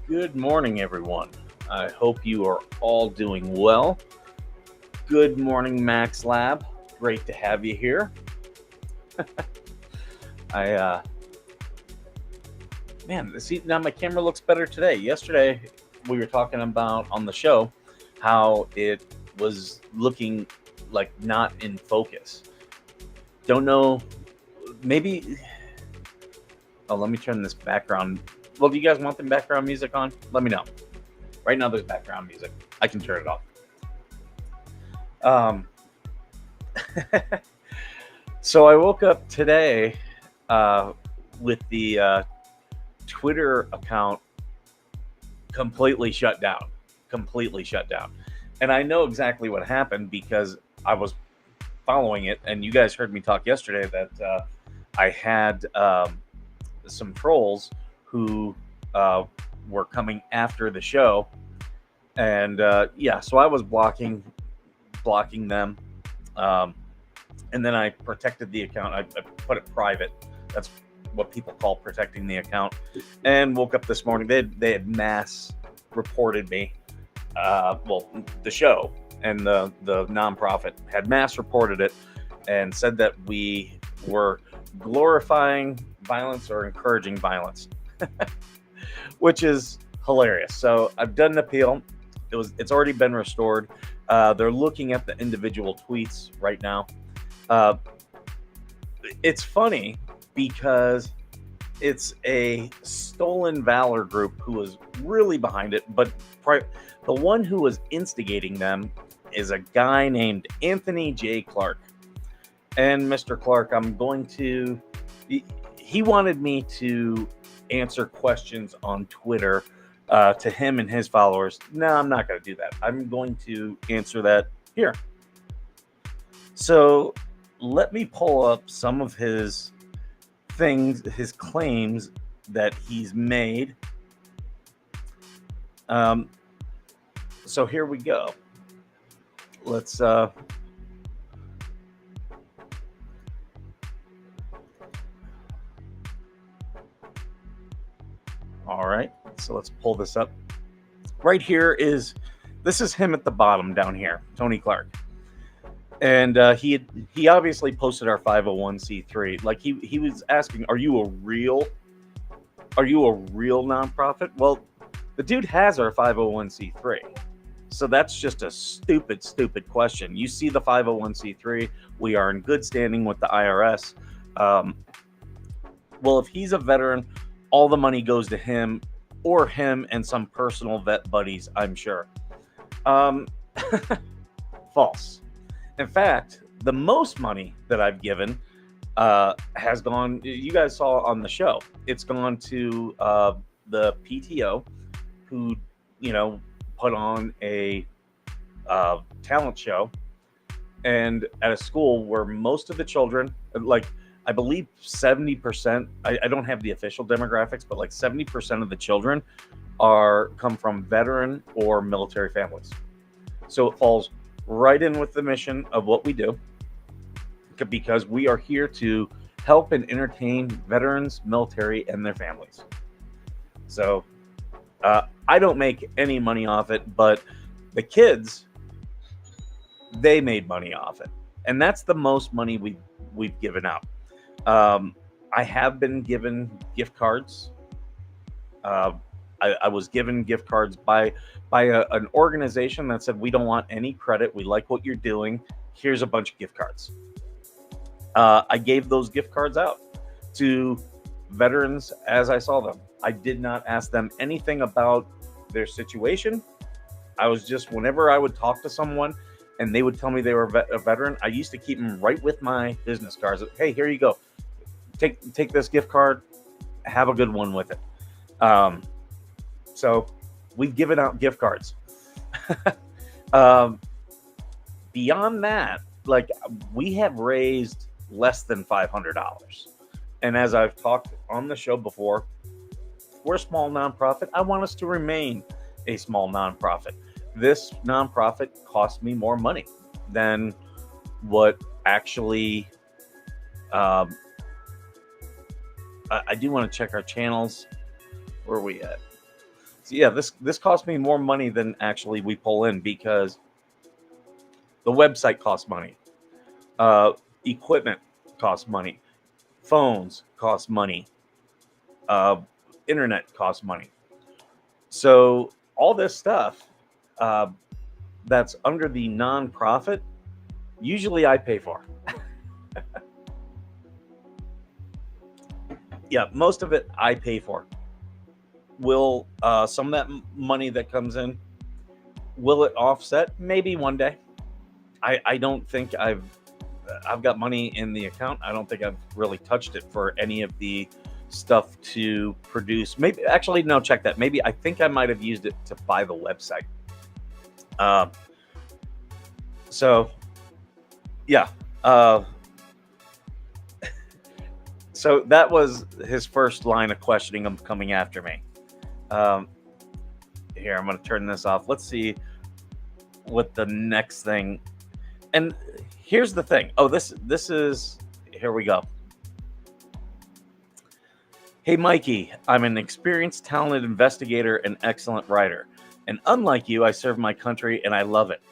Good morning, everyone. I hope you are all doing well. Good morning, Max Lab. Great to have you here. I Man, see now my camera looks better today. Yesterday we were talking about on the show how it was looking like not in focus. Don't know. Maybe. Oh, let me turn this background. Well, do you guys want the background music on? Let me know. Right now, there's background music. I can turn it off. Um, so I woke up today with the Twitter account completely shut down. Completely shut down. And I know exactly what happened because I was following it. And you guys heard me talk yesterday that I had some trolls who were coming after the show. And yeah, so I was blocking them. And then I protected the account. I put it private. That's what people call protecting the account. And woke up this morning. They had mass reported me. Well, the show and the nonprofit had mass reported it and said that we were glorifying violence or encouraging violence, which is hilarious. So I've done an appeal. It's already been restored. They're looking at the individual tweets right now. It's funny because it's a stolen valor group who was really behind it, but the one who was instigating them is a guy named Anthony J. Clark. And Mr. Clark, he wanted me to answer questions on Twitter to him and his followers. No, I'm not going to do that. I'm going to answer that here. So let me pull up some of his his claims that he's made. So here we go. Let's all right, so let's pull this up. Right here this is him at the bottom down here, Tony Clark. And he obviously posted our 501c3. Like he was asking, are you a real nonprofit? Well, the dude has our 501c3. So that's just a stupid question. You see the 501c3, we are in good standing with the IRS. Well, if he's a veteran, all the money goes to him or him and some personal vet buddies, I'm sure. False. In fact, the most money that I've given has gone, you guys saw on the show, it's gone to the PTO who, put on a talent show and at a school where most of the children, like I believe 70%, I don't have the official demographics, but like 70% of the children come from veteran or military families. So it falls right in with the mission of what we do, because we are here to help and entertain veterans, military, and their families. So I don't make any money off it, but the kids, they made money off it, and that's the most money we've given out. I have been given gift cards. I was given gift cards by an organization that said, we don't want any credit. We like what you're doing. Here's a bunch of gift cards. I gave those gift cards out to veterans as I saw them. I did not ask them anything about their situation. I was just, whenever I would talk to someone and they would tell me they were a veteran, I used to keep them right with my business cards. Hey, here you go. Take this gift card. Have a good one with it. So we've given out gift cards. Beyond that, like, we have raised less than $500. And as I've talked on the show before, we're a small nonprofit. I want us to remain a small nonprofit. This nonprofit cost me more money than what actually I do want to check our channels. Where are we at? So yeah, this cost me more money than actually we pull in, because the website costs money, equipment costs money, phones cost money, uh, internet costs money. So all this stuff uh, that's under the nonprofit, usually I pay for. Yeah, most of it I pay for. Will some of that money that comes in, will it offset? Maybe one day. I don't think I've got money in the account. I don't think I've really touched it for any of the stuff to produce. Maybe actually no, check that. Maybe I think I might have used it to buy the website. So yeah. So that was his first line of questioning him coming after me. Here, I'm going to turn this off. Let's see what the next thing. And here's the thing. Oh, this is, here we go. Hey, Mikey, I'm an experienced, talented investigator and excellent writer. And unlike you, I serve my country and I love it.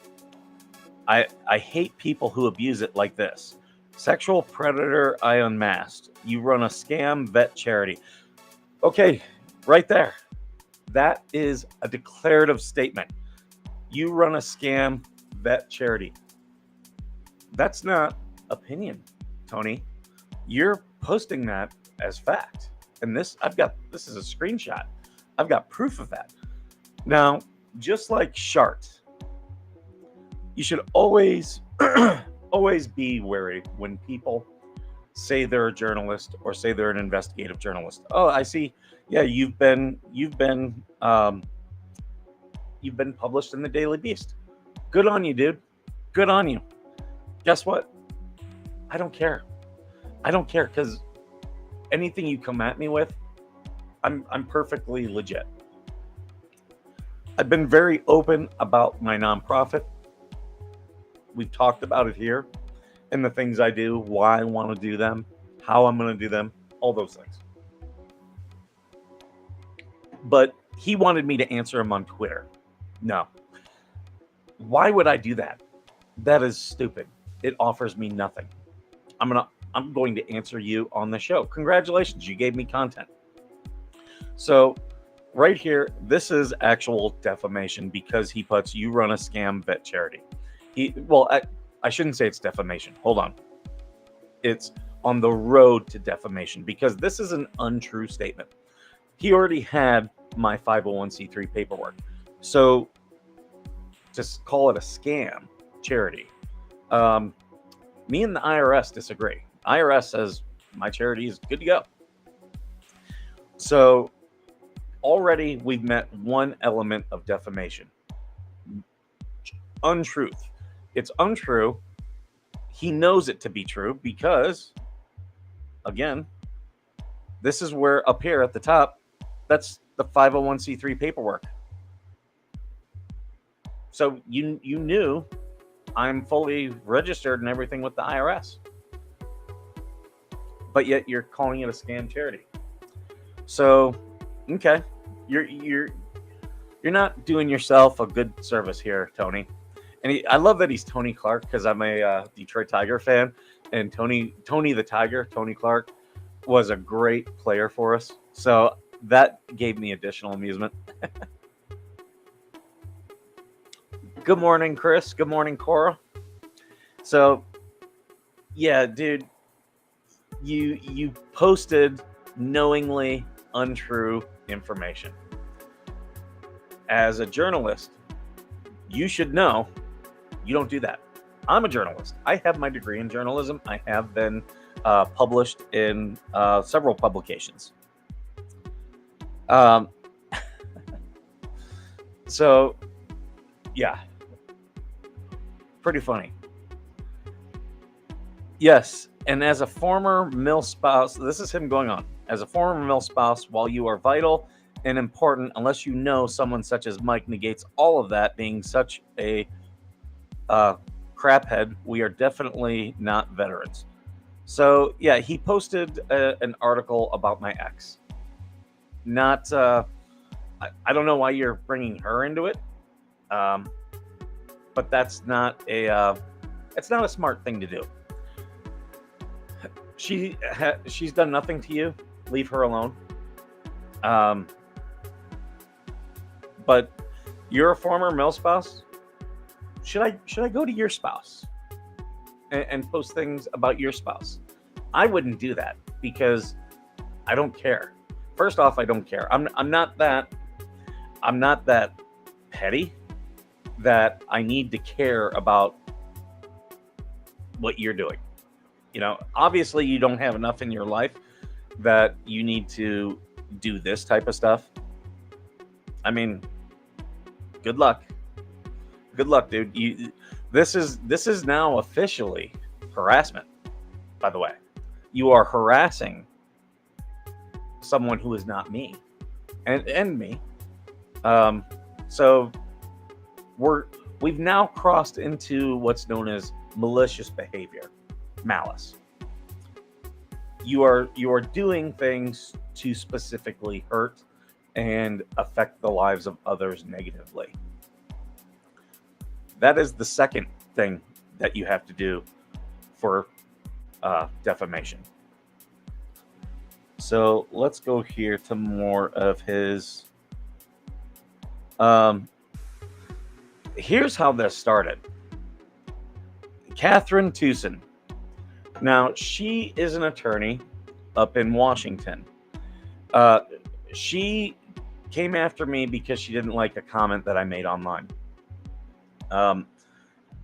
I hate people who abuse it like this. Sexual predator, I unmasked. You run a scam vet charity. Okay, right there. That is a declarative statement. You run a scam vet charity. That's not opinion, Tony. You're posting that as fact. And this is a screenshot. I've got proof of that. Now, just like Shart, you should always always be wary when people say they're a journalist or say they're an investigative journalist. Oh, I see. Yeah, you've been published in the Daily Beast. Good on you, dude. Good on you. Guess what? I don't care. I don't care, because anything you come at me with, I'm perfectly legit. I've been very open about my nonprofit. We've talked about it here, and the things I do, why I want to do them, how I'm going to do them, all those things. But he wanted me to answer him on Twitter. No. Why would I do that? That is stupid. It offers me nothing. I'm going to answer you on the show. Congratulations, you gave me content. So right here, this is actual defamation, because he puts, you run a scam vet charity. I shouldn't say it's defamation. Hold on. It's on the road to defamation, because this is an untrue statement. He already had my 501c3 paperwork. So to call it a scam charity, me and the IRS disagree. IRS says my charity is good to go. So already we've met one element of defamation. Untruth. It's untrue. He knows it to be true because, again, this is where up here at the top, that's the 501c3 paperwork. So you knew I'm fully registered and everything with the IRS. But yet you're calling it a scam charity. So, okay, you're not doing yourself a good service here, Tony. And I love that he's Tony Clark, because I'm a Detroit Tiger fan, and Tony the Tiger, Tony Clark, was a great player for us. So that gave me additional amusement. Good morning, Chris. Good morning, Cora. So, yeah, dude, you posted knowingly untrue information. As a journalist, you should know you don't do that. I'm a journalist. I have my degree in journalism. I have been published in several publications. So, yeah. Pretty funny. Yes, and as a former mill spouse, this is him going on. As a former mill spouse, while you are vital and important, unless you know someone such as Mike negates all of that, being such a craphead, we are definitely not veterans. So, yeah, he posted an article about my ex. Not I don't know why you're bringing her into it, but that's not it's not a smart thing to do. She's done nothing to you. Leave her alone. But you're a former male spouse. Should I go to your spouse and post things about your spouse? I wouldn't do that because I don't care. First off, I don't care. I'm not that petty that I need to care about what you're doing. Obviously you don't have enough in your life that you need to do this type of stuff. I mean, good luck. Good luck, dude. This is now officially harassment, by the way. You are harassing someone who is not me and me. So we've now crossed into what's known as malicious behavior, malice. You are doing things to specifically hurt and affect the lives of others negatively. That is the second thing that you have to do for defamation. So let's go here to more of his. Here's how this started. Catherine Tewson. Now, she is an attorney up in Washington. She came after me because she didn't like a comment that I made online.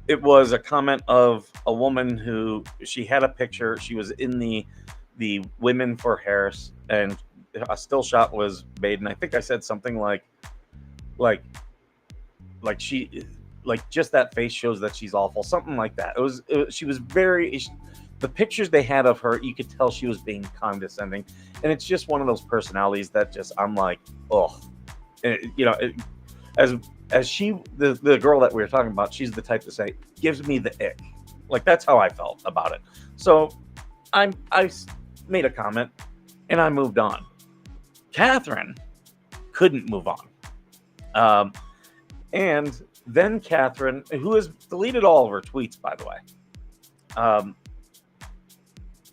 It was a comment of a woman who she had a picture. She was in the Women for Harris, and a still shot was made, and I think I said something like she, like, just that face shows that she's awful, something like that. She was very. The pictures they had of her, you could tell she was being condescending, and it's just one of those personalities that just I'm like, oh, as she, the girl that we were talking about, she's the type to say, gives me the ick. Like, that's how I felt about it. So I made a comment and I moved on. Catherine couldn't move on. And then Catherine, who has deleted all of her tweets, by the way,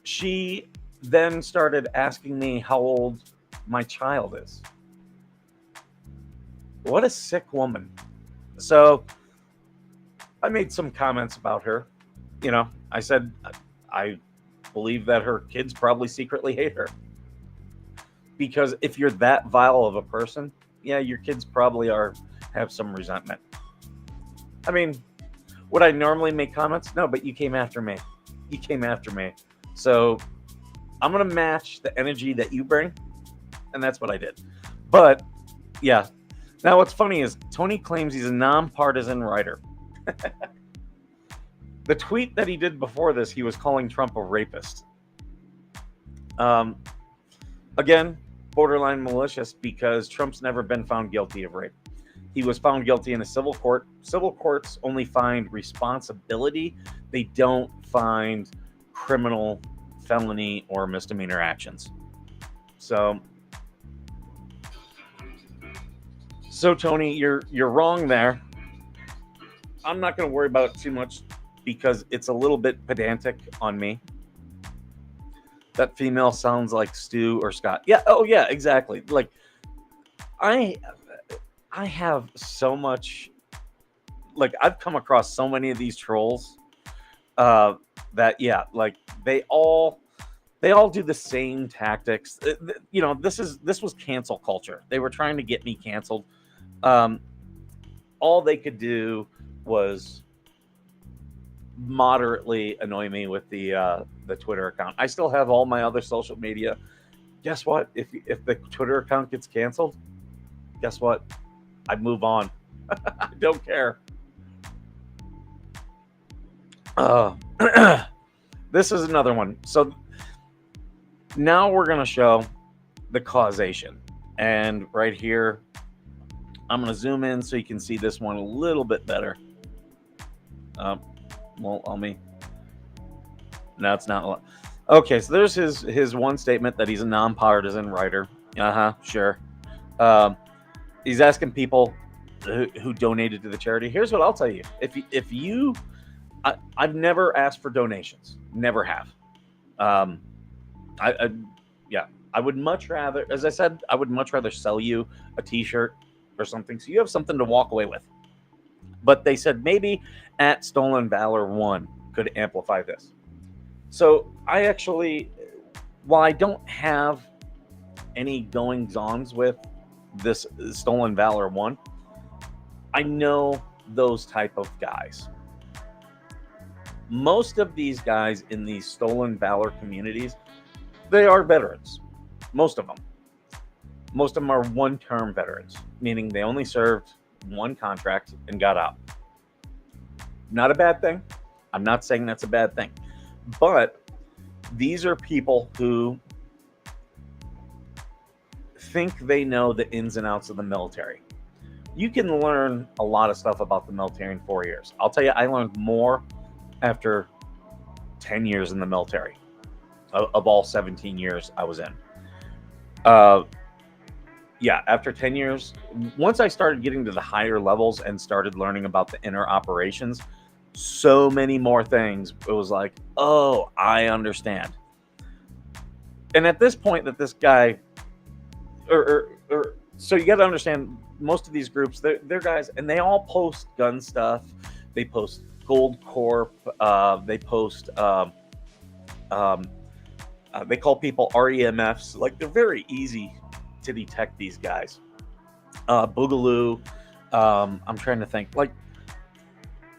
she then started asking me how old my child is. What a sick woman. So I made some comments about her. I said, I believe that her kids probably secretly hate her. Because if you're that vile of a person, yeah, your kids probably have some resentment. I mean, would I normally make comments? No, but you came after me. You came after me. So I'm going to match the energy that you bring. And that's what I did. But yeah. Now, what's funny is Tony claims he's a nonpartisan writer. The tweet that he did before this, he was calling Trump a rapist. Again, borderline malicious, because Trump's never been found guilty of rape. He was found guilty in a civil court. Civil courts only find responsibility. They don't find criminal, felony, or misdemeanor actions. So Tony, you're wrong there. I'm not going to worry about it too much because it's a little bit pedantic on me. That female sounds like Stu or Scott. Yeah. Oh, yeah. Exactly. Like, I have so much. Like, I've come across so many of these trolls that, yeah, like they all do the same tactics. This was cancel culture. They were trying to get me canceled. All they could do was moderately annoy me with the Twitter account. I still have all my other social media. Guess what? If the Twitter account gets canceled, guess what? I move on. I don't care. This is another one. So now we're going to show the causation. And right here, I'm going to zoom in so you can see this one a little bit better. No, it's not a lot. Okay, so there's his one statement that he's a nonpartisan writer. Sure. He's asking people who donated to the charity. Here's what I'll tell you: if you, I've never asked for donations, never have. Um, I yeah, I would much rather, as I said, I would much rather sell you a T-shirt or something, so you have something to walk away with. But they said maybe at Stolen Valor 1 could amplify this. So I actually, while I don't have any goings-ons with this Stolen Valor 1, I know those type of guys. Most of these guys in these Stolen Valor communities, they are veterans. Most of them. Most of them are one-term veterans, meaning they only served one contract and got out. Not a bad thing. I'm not saying that's a bad thing. But these are people who think they know the ins and outs of the military. You can learn a lot of stuff about the military in 4 years. I'll tell you, I learned more after 10 years in the military of all 17 years I was in. Yeah, after 10 years, once I started getting to the higher levels and started learning about the inner operations, so many more things. It was like, oh, I understand. And at this point that this guy, so you got to understand, most of these groups, they're guys, and they all post gun stuff. They post Gold Corp. They post, they call people REMFs. Like, they're very easy to detect, these guys. Boogaloo. I'm trying to think. Like,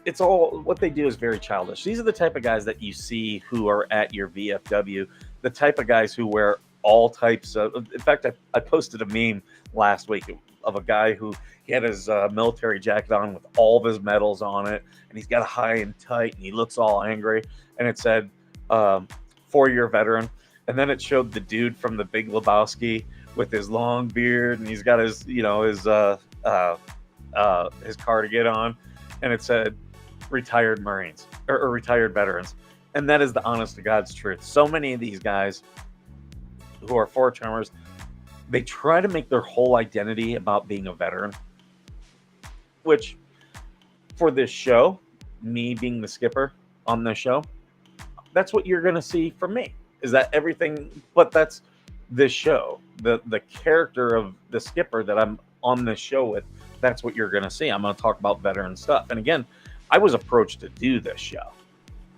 it's all, what they do is very childish. These are the type of guys that you see who are at your VFW, the type of guys who wear all types of, in fact, I posted a meme last week of a guy who, he had his military jacket on with all of his medals on it, and he's got a high and tight, and he looks all angry, and it said 4-year veteran, and then it showed the dude from The Big Lebowski with his long beard, and he's got his, you know, his cardigan on, and it said retired Marines or retired veterans. And that is the honest to God's truth. So many of these guys who are 4-termers, they try to make their whole identity about being a veteran, which for this show, me being the skipper on this show, that's what you're going to see from me, is that everything, but that's this show, the character of the skipper that I'm on this show with, that's what you're going to see. I'm going to talk about veteran stuff. And again, I was approached to do this show.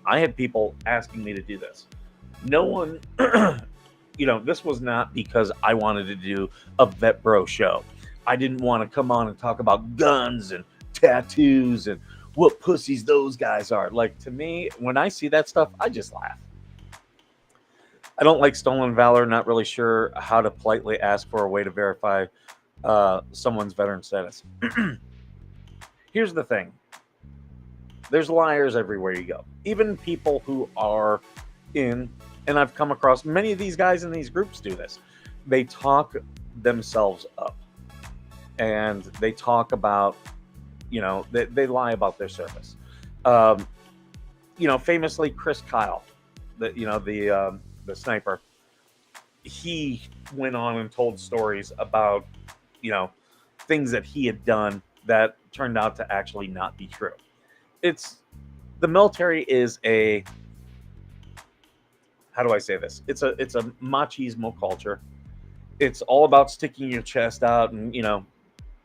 I had people asking me to do this. No one, you know, this was not because I wanted to do a Vet Bro show. I didn't want to come on and talk about guns and tattoos and what pussies those guys are. Like, to me, when I see that stuff, I just laugh. I don't like Stolen Valor. Not really sure how to politely ask for a way to verify someone's veteran status. Here's the thing. There's liars everywhere you go. Even people who are in, and I've come across many of these guys in these groups do this. They talk themselves up. And they talk about, you know, they lie about their service. You know, famously, Chris Kyle, the sniper, he went on and told stories about, you know, things that he had done that turned out to actually not be true. The military is a, how do I say this? It's a machismo culture. It's all about sticking your chest out and, you know,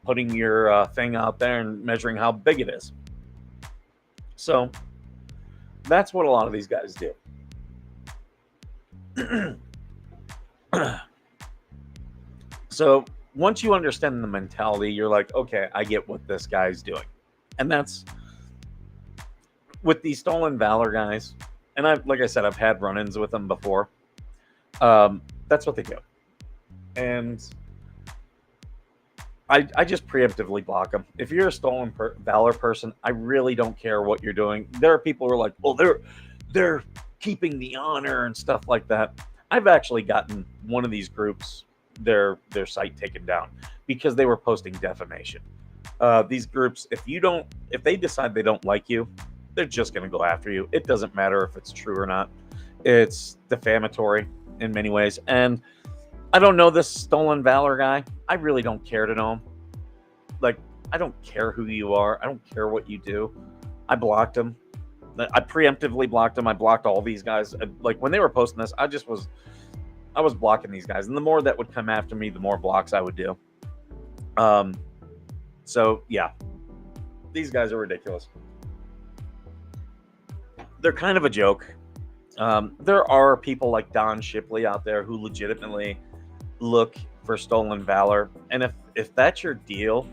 putting your thing out there and measuring how big it is. So that's what a lot of these guys do. So once you understand the mentality, you're like, okay, I get what this guy's doing. And that's with these Stolen Valor guys. And like I said, I've had run-ins with them before. That's what they do. And I just preemptively block them. If you're a Stolen Valor person, I really don't care what you're doing. There are people who are like, well, they're keeping the honor and stuff like that. I've actually gotten one of these groups their site taken down because they were posting defamation. These groups, if they decide they don't like you, they're just going to go after you. It doesn't matter if it's true or not. It's defamatory in many ways. And I don't know this Stolen Valor guy. I really don't care to know him. Like, I don't care who you are. I don't care what you do. I blocked them. I preemptively blocked them. I blocked all these guys. Like, when they were posting this, I was blocking these guys. And the more that would come after me, the more blocks I would do. So yeah, these guys are ridiculous. They're kind of a joke. There are people like Don Shipley out there who legitimately look for stolen valor. And if that's your deal,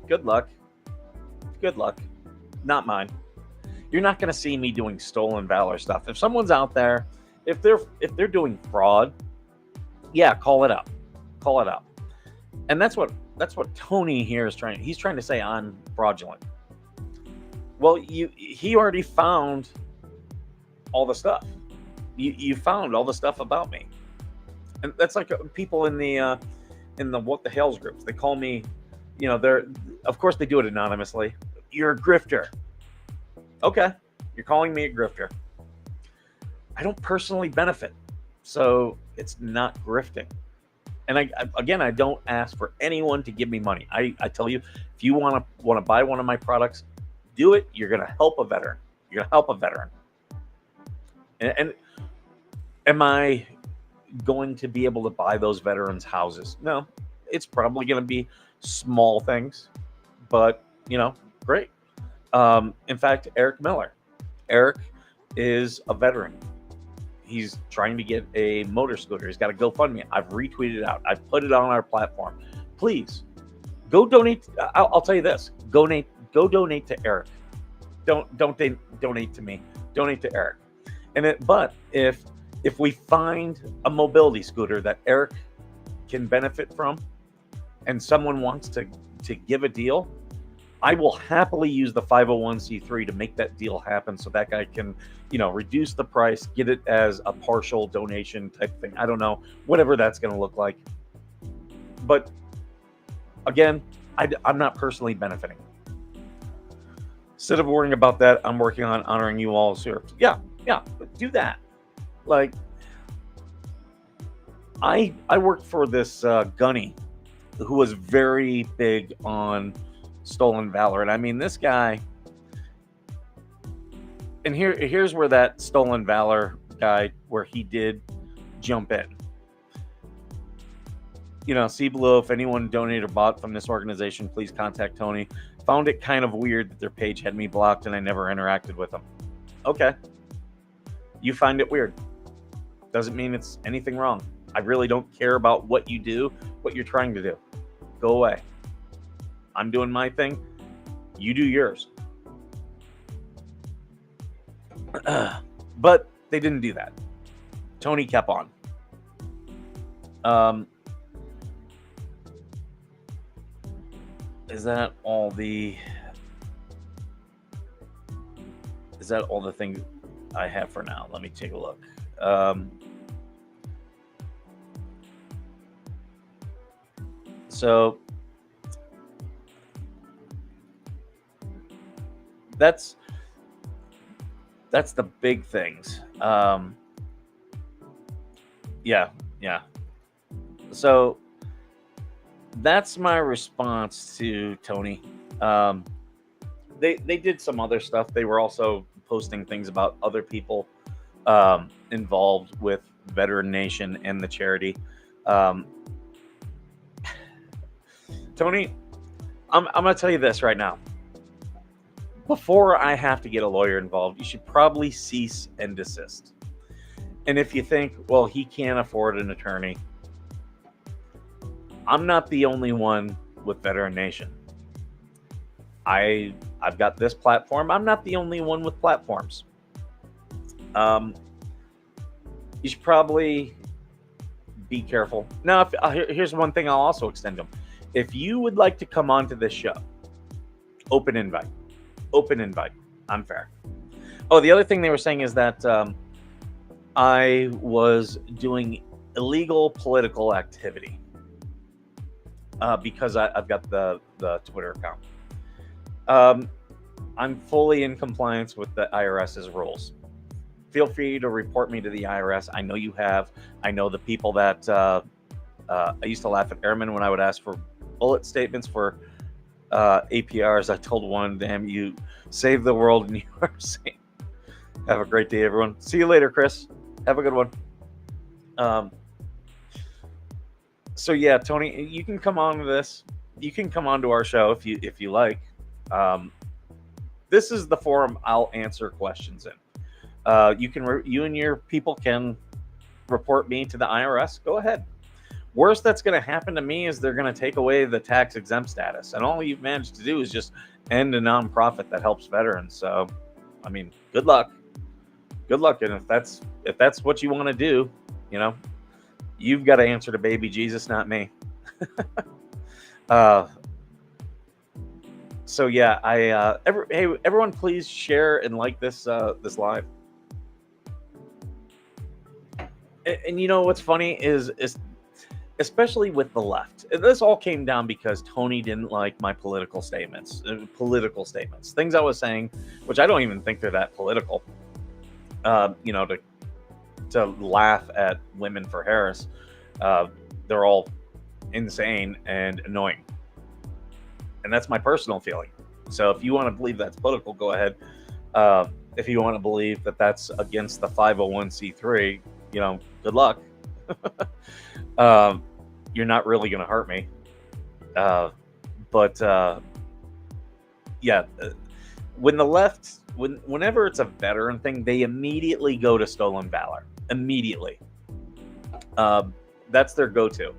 good luck. Good luck. Not mine. You're not going to see me doing stolen valor stuff. If someone's out there, if they're doing fraud, yeah, call it out. Call it out. And that's what Tony here is trying. He's trying to say I'm fraudulent. Well, he already found all the stuff. You found all the stuff about me, and that's like people in the what the hell's groups. They call me, they're, of course they do it anonymously. You're a grifter. Okay, you're calling me a grifter. I don't personally benefit, so it's not grifting. And I don't ask for anyone to give me money. I tell you, if you want to buy one of my products, do it. You're going to help a veteran. You're going to help a veteran. And am I going to be able to buy those veterans houses? No, it's probably going to be small things, but great. In fact, Eric Miller. Eric is a veteran. He's trying to get a motor scooter. He's got a GoFundMe. I've retweeted it out. I've put it on our platform. Please go donate. I'll tell you this: go donate to Eric. Don't donate to me. Donate to Eric. But if we find a mobility scooter that Eric can benefit from, and someone wants to give a deal, I will happily use the 501c3 to make that deal happen, so that guy can, reduce the price, get it as a partial donation type thing. I don't know, whatever that's going to look like. But again, I'm not personally benefiting. Instead of worrying about that, I'm working on honoring you all here. Yeah, do that. Like, I worked for this Gunny who was very big on stolen valor. And I mean, this guy, and here's where that stolen valor guy, where he did jump in. See below, if anyone donated or bought from this organization, please contact Tony. Found it kind of weird that their page had me blocked and I never interacted with them. Okay. You find it weird. Doesn't mean it's anything wrong. I really don't care about what you do, what you're trying to do. Go away. I'm doing my thing. You do yours. But they didn't do that. Tony kept on. Is that all the things I have for now? Let me take a look. So that's the big things. Yeah. So that's my response to Tony. They did some other stuff. They were also posting things about other people involved with Veteran Nation and the charity. Tony, I'm going to tell you this right now. Before I have to get a lawyer involved, you should probably cease and desist. And if you think, well, he can't afford an attorney, I'm not the only one with Veteran Nation. I've got this platform. I'm not the only one with platforms. You should probably be careful. Now, here's one thing I'll also extend them. If you would like to come on to this show, open invite. I'm fair. Oh, the other thing they were saying is that I was doing illegal political activity because I've got the Twitter account. I'm fully in compliance with the IRS's rules. Feel free to report me to the IRS. I know you have. I know the people that I used to laugh at airmen when I would ask for bullet statements for APRs. I told one, damn, you save the world and you are safe. Have a great day, everyone. See you later, Chris. Have a good one. So yeah, Tony, you can come on to this. You can come on to our show if you like. This is the forum I'll answer questions in. You and your people can report me to the IRS. Go ahead. Worst that's going to happen to me is they're going to take away the tax exempt status, and all you've managed to do is just end a nonprofit that helps veterans. So, I mean, good luck. Good luck, and if that's what you want to do, you know, you've got to answer to baby Jesus, not me. So yeah, hey everyone, please share and like this this live. And you know what's funny is especially with the left, this all came down because Tony didn't like my political statements, things I was saying, which I don't even think they're that political. You know, to laugh at women for Harris, they're all insane and annoying, and that's my personal feeling. So if you want to believe that's political, go ahead. If you want to believe that that's against the 501c3, you know, good luck. You're not really going to hurt me. But yeah, when the left, whenever it's a veteran thing, they immediately go to stolen valor. Immediately. That's their go-to.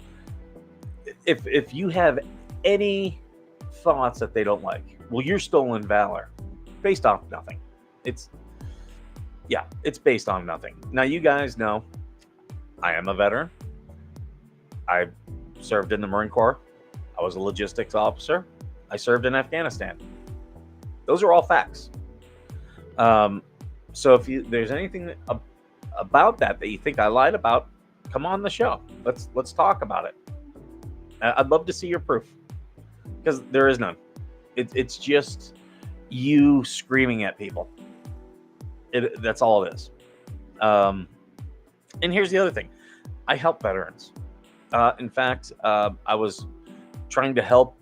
If you have any thoughts that they don't like, well, you're stolen valor based off nothing. It's based on nothing. Now, you guys know I am a veteran. I served in the Marine Corps. I was a logistics officer. I served in Afghanistan. Those are all facts. So if there's anything about that you think I lied about, come on the show. Let's talk about it. I'd love to see your proof, because there is none. It's just you screaming at people. That's all it is. And here's the other thing. I help veterans. In fact, I was trying to help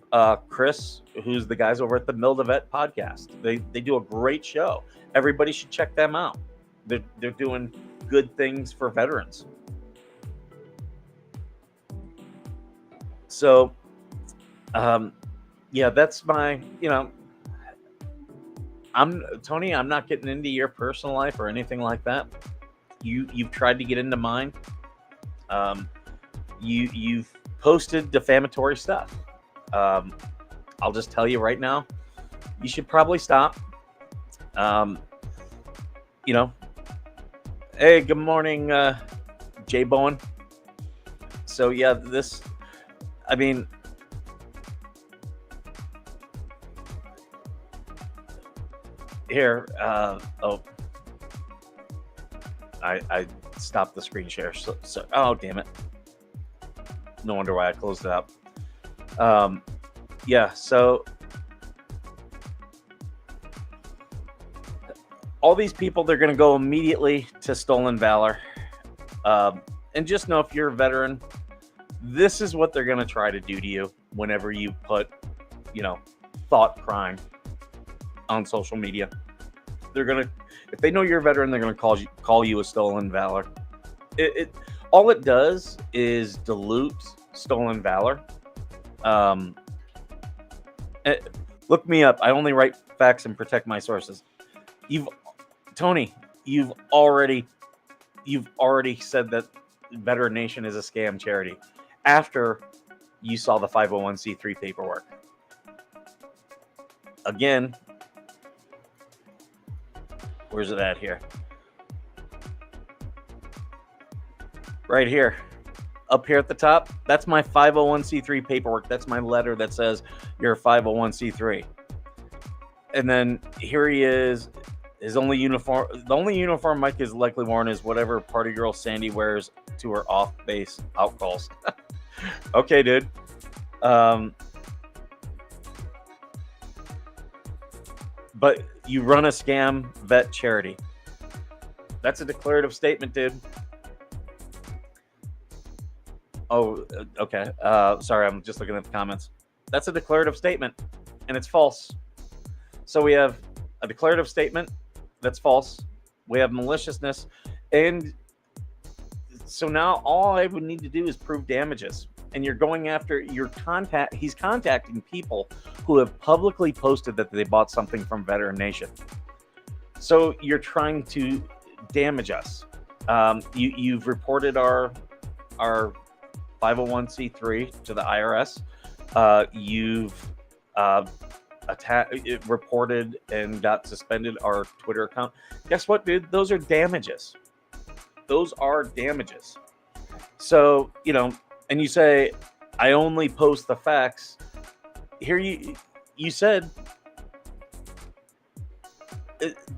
Chris, who's the guys over at the Mill the Vet podcast. They do a great show. Everybody should check them out. They're doing good things for veterans. So, yeah, that's my, you know, Tony, I'm not getting into your personal life or anything like that. You've tried to get into mine. You've posted defamatory stuff. I'll just tell you right now, you should probably stop. You know, hey, good morning, Jay Bowen. So yeah, I mean, here, I stopped the screen share. So oh, damn it. No wonder why I closed it up. Yeah, so all these people, they're going to go immediately to stolen valor. And just know, if you're a veteran, this is what they're going to try to do to you whenever you put, you know, thought crime on social media. They're going to, if they know you're a veteran, they're going to call you a stolen valor. All it does is dilute stolen valor. Look me up. I only write facts and protect my sources. Tony, you've already said that Veteran Nation is a scam charity after you saw the 501c3 paperwork. Again, where's it at here? Right here. Up here at the top, that's my 501c3 paperwork. That's my letter that says you're a 501c3. And then here he is. His only uniform, the only uniform Mike is likely worn is whatever party girl Sandy wears to her off-base out calls. Okay, dude. But you run a scam vet charity. That's a declarative statement, dude. Oh, okay. Sorry, I'm just looking at the comments. That's a declarative statement. and it's false. So we have a declarative statement that's false. We have maliciousness, and so now all I would need to do is prove damages. And you're going after he's contacting people who have publicly posted that they bought something from Veteran Nation. So you're trying to damage us. You've reported our 501c3 to the IRS. You've reported and got suspended our Twitter account. Guess what, dude? Those are damages. Those are damages. So, and you say, I only post the facts. Here you said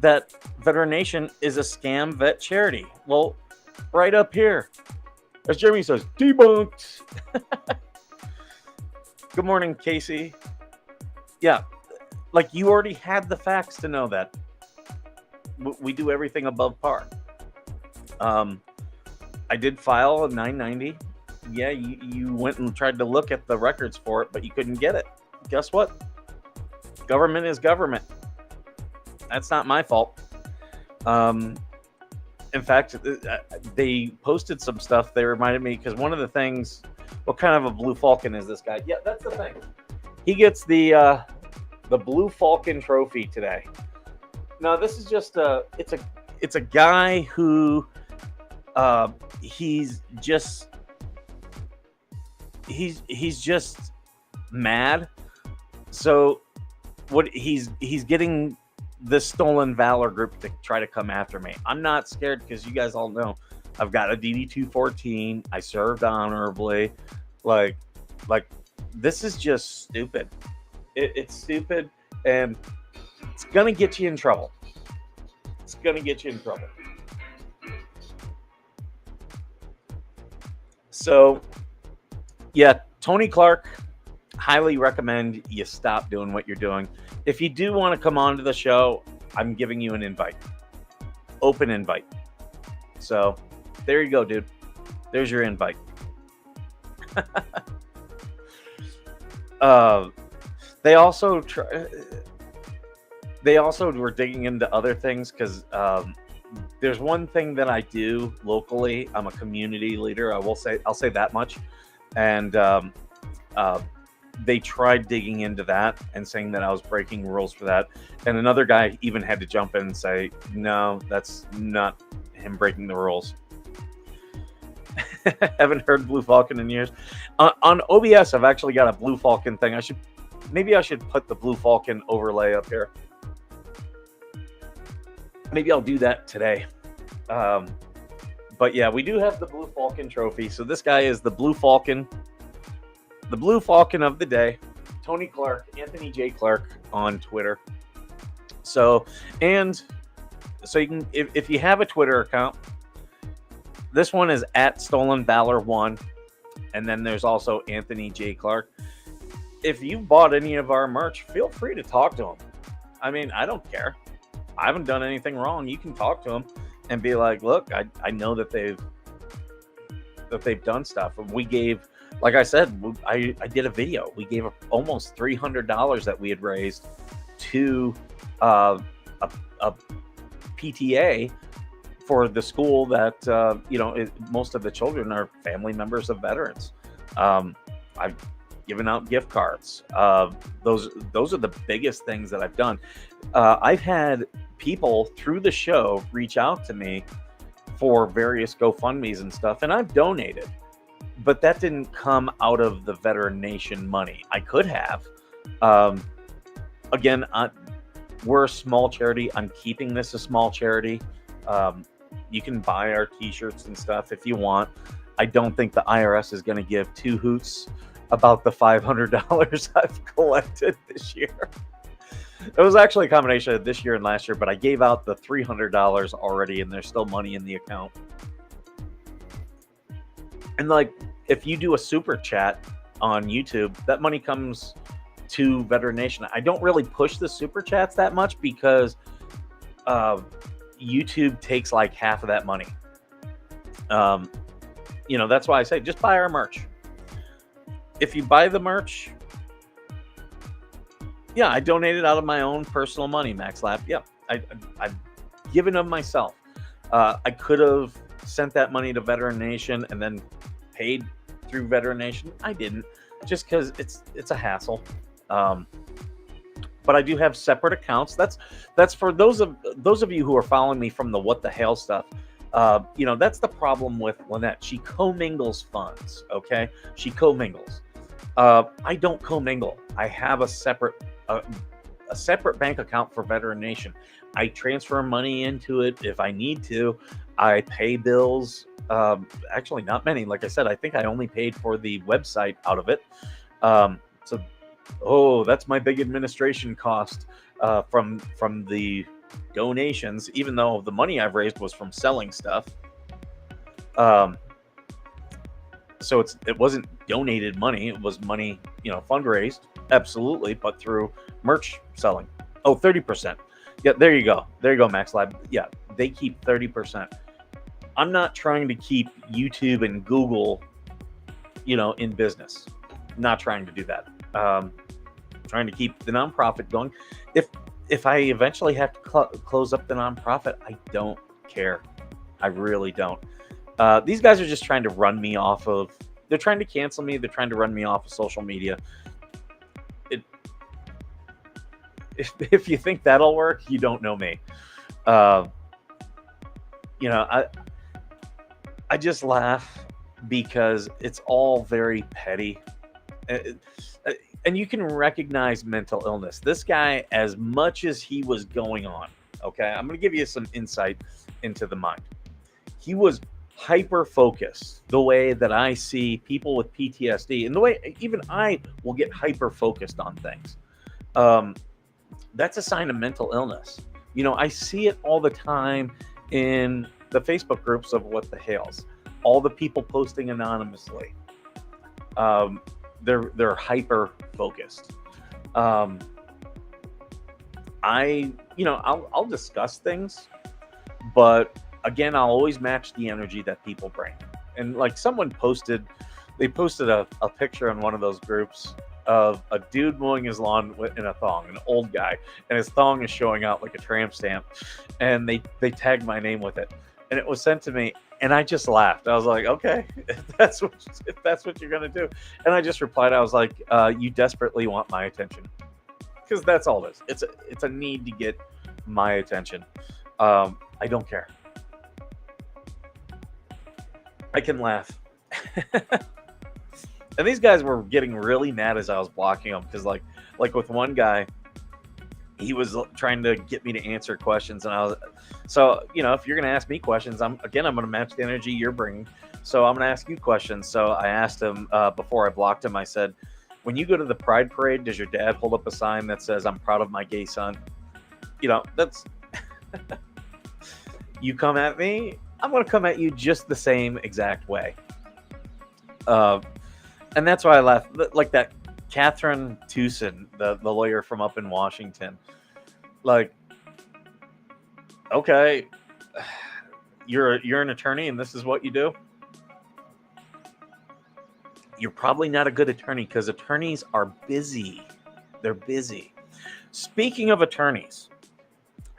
that Veteran Nation is a scam vet charity. Well, right up here, as Jeremy says, debunked. Good morning, Casey. Yeah, like you already had the facts to know that. We do everything above par. I did file a 990. Yeah, you went and tried to look at the records for it, but you couldn't get it. Guess what? Government is government. That's not my fault. In fact, they posted some stuff. They reminded me, because one of the things, what kind of a Blue Falcon is this guy? Yeah, that's the thing. He gets the Blue Falcon trophy today. Now, this is just it's a guy who he's just mad. So what he's getting this Stolen Valor group to try to come after me. I'm not scared, because you guys all know I've got a DD-214. I served honorably. Like this is just stupid. It's stupid, and it's gonna get you in trouble. It's gonna get you in trouble. So, yeah, Tony Clark, highly recommend you stop doing what you're doing. If you do want to come on to the show, I'm giving you an invite. Open invite. So, there you go, dude. There's your invite. They also were digging into other things, because there's one thing that I do locally. I'm a community leader. I'll say that much. And they tried digging into that and saying that I was breaking rules for that. And another guy even had to jump in and say, no, that's not him breaking the rules. Haven't heard Blue Falcon in years. On OBS, I've actually got a Blue Falcon thing. Maybe I should put the Blue Falcon overlay up here. Maybe I'll do that today. But yeah, we do have the Blue Falcon trophy. So this guy is the Blue Falcon. The Blue Falcon of the day. Tony Clark, Anthony J. Clark on Twitter. So you can, if you have a Twitter account, this one is at Stolen Valor 1. And then there's also Anthony J. Clark. If you bought any of our merch, feel free to talk to him. I mean, I don't care. I haven't done anything wrong. You can talk to them and be like, look, I know that they've done stuff. And we gave, like I said, I did a video. We gave almost $300 that we had raised to a PTA for the school that, most of the children are family members of veterans. I've given out gift cards. Those are the biggest things that I've done. I've had people through the show reach out to me for various GoFundMes and stuff, and I've donated, but that didn't come out of the Veteran Nation money. I could have. Again, we're a small charity. I'm keeping this a small charity. You can buy our t-shirts and stuff if you want. I don't think the IRS is going to give two hoots about the $500 I've collected this year. It was actually a combination of this year and last year, but I gave out the $300 already, and there's still money in the account. And if you do a super chat on YouTube, that money comes to Veteran Nation. I don't really push the super chats that much, because YouTube takes half of that money. That's why I say just buy our merch. If you buy the merch, Yeah, I donated out of my own personal money, Max Lab. Yeah, I've given of myself. I could have sent that money to Veteran Nation and then paid through Veteran Nation. I didn't, just because it's a hassle. Um, but I do have separate accounts. That's for those of you who are following me from the What the Hell stuff. That's the problem with Lynette. She commingles funds. Okay, she commingles. I don't commingle. I have a separate bank account for Veteran Nation. I transfer money into it if I need to. I pay bills. Actually, not many. Like I said, I think I only paid for the website out of it. That's my big administration cost from the donations, even though the money I've raised was from selling stuff. So it wasn't donated money. It was money, fundraised, absolutely, but through merch selling. 30%. Yeah, there you go. There you go, Max Lab. Yeah, they keep 30%. I'm not trying to keep YouTube and Google, in business. I'm not trying to do that. Trying to keep the nonprofit going. If I eventually have to close up the nonprofit, I don't care. I really don't. These guys are just trying to run me off of. They're trying to cancel me. They're trying to run me off of social media. If you think that'll work, you don't know me. I just laugh because it's all very petty. And you can recognize mental illness. This guy, as much as he was going on, okay, I'm going to give you some insight into the mind. He was hyper focused, the way that I see people with PTSD, and the way even I will get hyper focused on things. That's a sign of mental illness. I see it all the time in the Facebook groups of What the Hales. All the people posting anonymously. They're hyper focused. I'll discuss things, but again, I'll always match the energy that people bring. And like someone posted a picture on one of those groups of a dude mowing his lawn in a thong, an old guy, and his thong is showing out like a tramp stamp, and they tagged my name with it, and it was sent to me. And I just laughed. I was like, okay, if that's what you're gonna do. And I just replied, I was like, you desperately want my attention, because that's all it is. It's a need to get my attention. I don't care. I can laugh. And these guys were getting really mad as I was blocking them, because like with one guy, he was trying to get me to answer questions, and I was so if you're going to ask me questions, I'm going to match the energy you're bringing. So I'm going to ask you questions. So I asked him before I blocked him. I said, when you go to the Pride Parade, does your dad hold up a sign that says, "I'm proud of my gay son"? That's you come at me, I'm going to come at you just the same exact way. And that's why I laugh. Like that Catherine Tucson, the lawyer from up in Washington. Like, okay, you're an attorney and this is what you do? You're probably not a good attorney, because attorneys are busy. They're busy. Speaking of attorneys,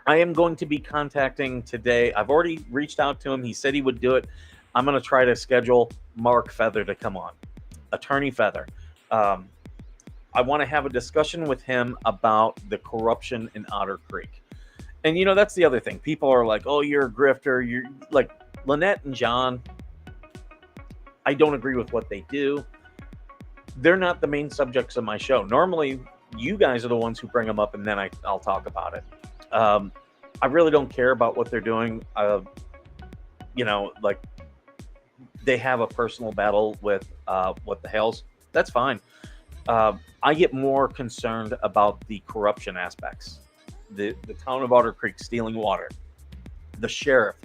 I am going to be contacting today. I've already reached out to him. He said he would do it. I'm going to try to schedule Mark Feather to come on. Attorney Feather. I want to have a discussion with him about the corruption in Otter Creek. And, that's the other thing. People are like, oh, you're a grifter. You're like Lynette and John. I don't agree with what they do. They're not the main subjects of my show. Normally, you guys are the ones who bring them up, and then I'll talk about it. I really don't care about what they're doing. Like they have a personal battle with What the Hales. That's fine. I get more concerned about the corruption aspects. The town of Otter Creek stealing water. The sheriff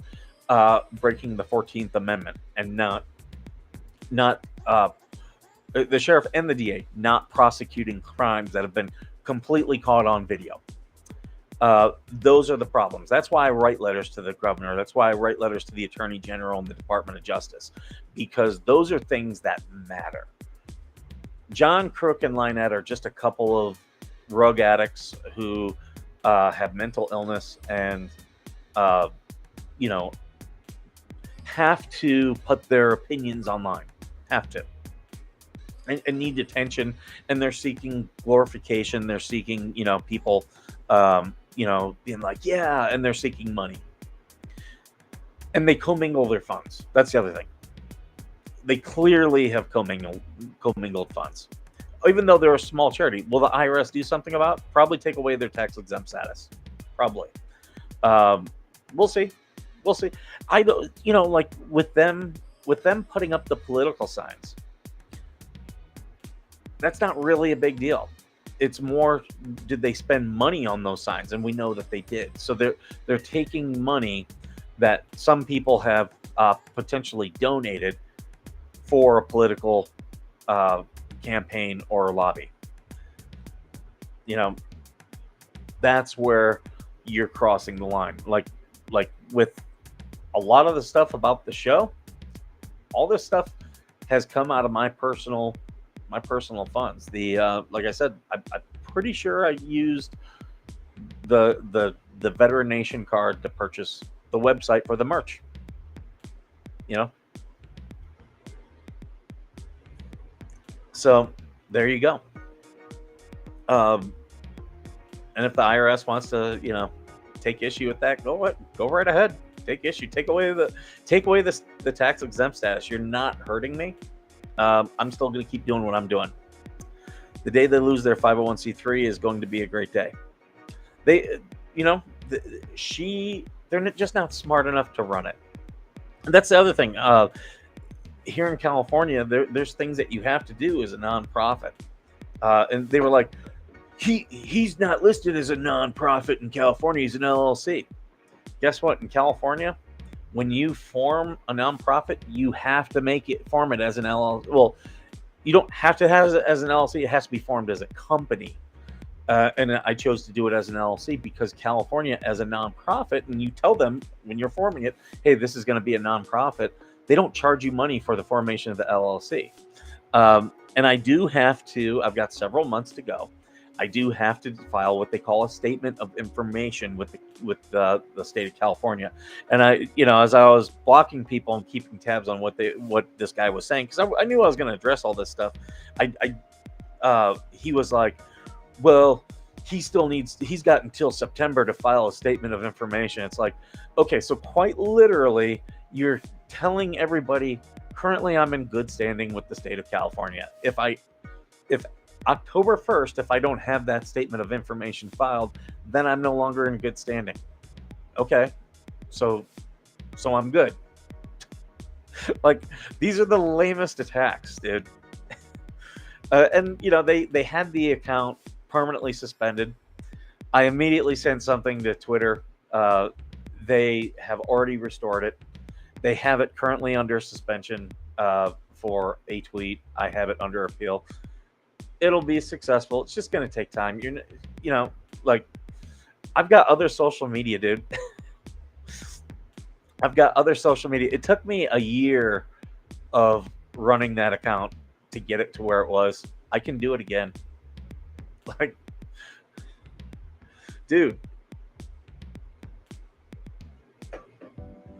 breaking the 14th Amendment and not the sheriff and the DA not prosecuting crimes that have been completely caught on video. Those are the problems. That's why I write letters to the governor. That's why I write letters to the attorney general and the Department of Justice, because those are things that matter. John, Crook, and Lynette are just a couple of drug addicts who have mental illness and you know, have to put their opinions online, have to, and need attention, and they're seeking glorification. They're seeking, people, being like, yeah, and they're seeking money, and they commingle their funds. That's the other thing. They clearly have commingled funds, even though they're a small charity. Will the IRS do something about? Probably take away their tax exempt status. Probably. We'll see. We'll see. I don't, like with them putting up the political signs, that's not really a big deal. It's more, did they spend money on those signs? And we know that they did. So they're taking money that some people have potentially donated for a political campaign or lobby. That's where you're crossing the line. Like with a lot of the stuff about the show, all this stuff has come out of my personal funds. Like I said, I'm pretty sure I used the Veteran Nation card to purchase the website for the merch. So there you go. And if the IRS wants to, take issue with that, go right ahead. Take issue. Take away the tax exempt status. You're not hurting me. I'm still going to keep doing what I'm doing. The day they lose their 501c3 is going to be a great day. They're just not smart enough to run it. And that's the other thing. Here in California, there's things that you have to do as a nonprofit. And they were like, he's not listed as a nonprofit in California. He's an LLC. Guess what? In California, when you form a nonprofit, you have to form it as an LLC. Well, you don't have to have it as an LLC. It has to be formed as a company. And I chose to do it as an LLC because California, as a nonprofit, and you tell them when you're forming it, hey, this is going to be a nonprofit, they don't charge you money for the formation of the LLC. And I do have to, I've got several months to go. I do have to file what they call a statement of information with the state of California. And I, as I was blocking people and keeping tabs on what this guy was saying, because I knew I was going to address all this stuff. He was like, well, he's got until September to file a statement of information. It's like, okay, so quite literally, you're telling everybody, currently I'm in good standing with the state of California. If October 1st, if I don't have that statement of information filed, then I'm no longer in good standing. Okay, so I'm good. Like, these are the lamest attacks, dude. And they had the account permanently suspended. I immediately sent something to Twitter. They have already restored it. They have it currently under suspension for a tweet. I have it under appeal. It'll be successful. It's just going to take time. I've got other social media, dude. I've got other social media. It took me a year of running that account to get it to where it was. I can do it again. Like, dude.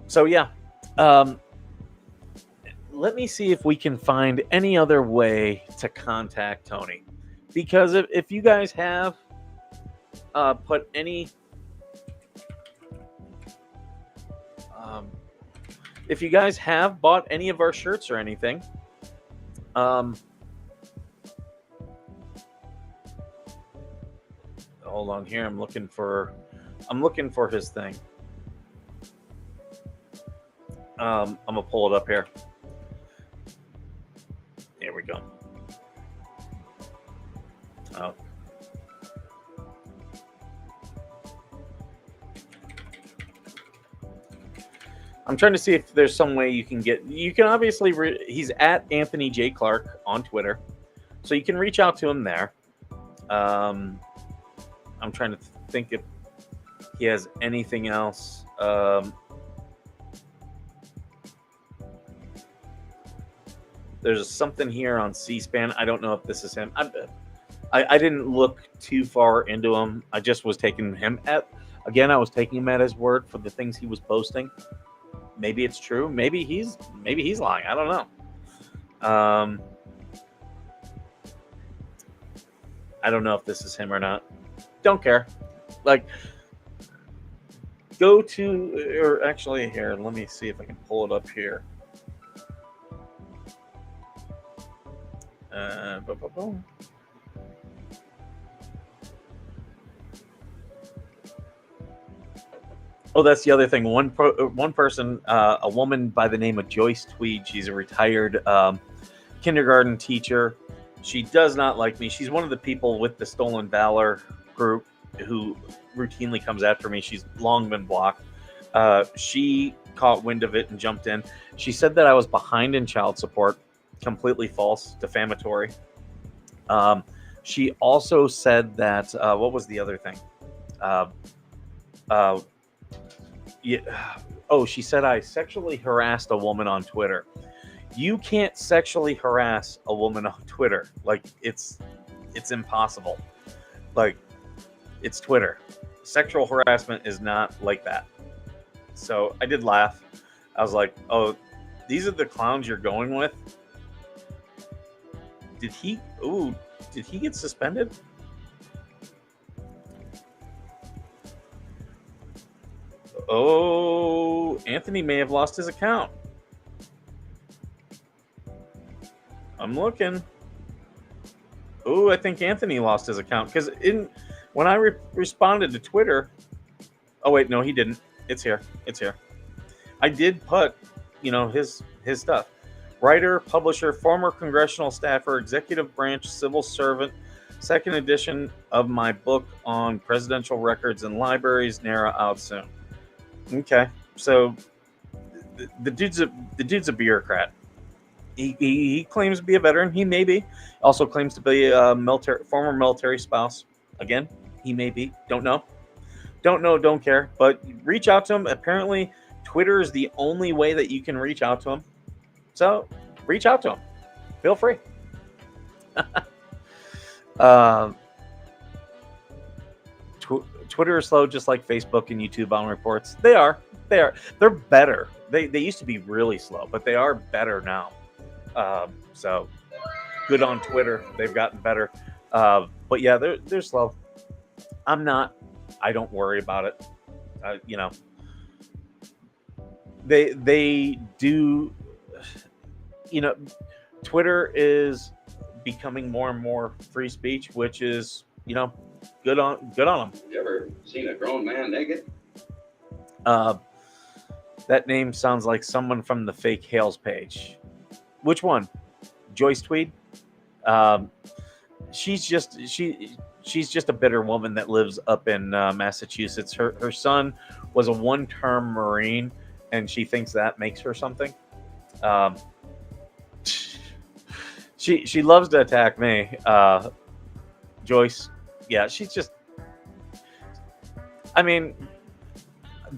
So yeah. Let me see if we can find any other way to contact Tony, because if you guys have put any if you guys have bought any of our shirts or anything, hold on here, I'm looking for his thing. I'm gonna pull it up here. There we go. Oh. I'm trying to see if there's some way you can obviously, he's at Anthony J. Clark on Twitter. So you can reach out to him there. I'm trying to think if he has anything else. There's something here on C-SPAN. I don't know if this is him. I didn't look too far into him. I just was taking him at again. I was taking him at his word for the things he was posting. Maybe it's true. Maybe he's lying. I don't know. I don't know if this is him or not. Don't care. Like, go to, or actually here. Let me see if I can pull it up here. Boom. Oh, that's the other thing. One person, a woman by the name of Joyce Tweed. She's a retired kindergarten teacher. She does not like me. She's one of the people with the Stolen Valor group who routinely comes after me. She's long been blocked. She caught wind of it and jumped in. She said that I was behind in child support. Completely false, defamatory. She also said that what was the other thing? Yeah. Oh, she said I sexually harassed a woman on Twitter. You can't sexually harass a woman on Twitter. Like, it's impossible. Like, it's Twitter. Sexual harassment is not like that. So I did laugh. I was like, oh, these are the clowns you're going with? Did he get suspended? Oh, Anthony may have lost his account. I'm looking. Oh, I think Anthony lost his account because when I responded to Twitter. Oh wait, no, he didn't. It's here. I did put, his stuff. Writer, publisher, former congressional staffer, executive branch civil servant. Second edition of my book on presidential records and libraries, NARA, out soon. Okay, so the dude's a bureaucrat. He claims to be a veteran. He may be. Also claims to be a former military spouse. Again, he may be. Don't know. Don't care. But reach out to him. Apparently, Twitter is the only way that you can reach out to him. So reach out to him. Feel free. Twitter is slow, just like Facebook and YouTube on reports. They are. They're better. They used to be really slow, but they are better now. So good on Twitter. They've gotten better. But yeah, they're slow. I don't worry about it. They do. Twitter is becoming more and more free speech, which is, good on them. You ever seen a grown man naked? That name sounds like someone from the fake Hales page. Which one? Joyce Tweed? She's just a bitter woman that lives up in Massachusetts. Her son was a one-term Marine, and she thinks that makes her something. She loves to attack me. Joyce, yeah, she's just. I mean,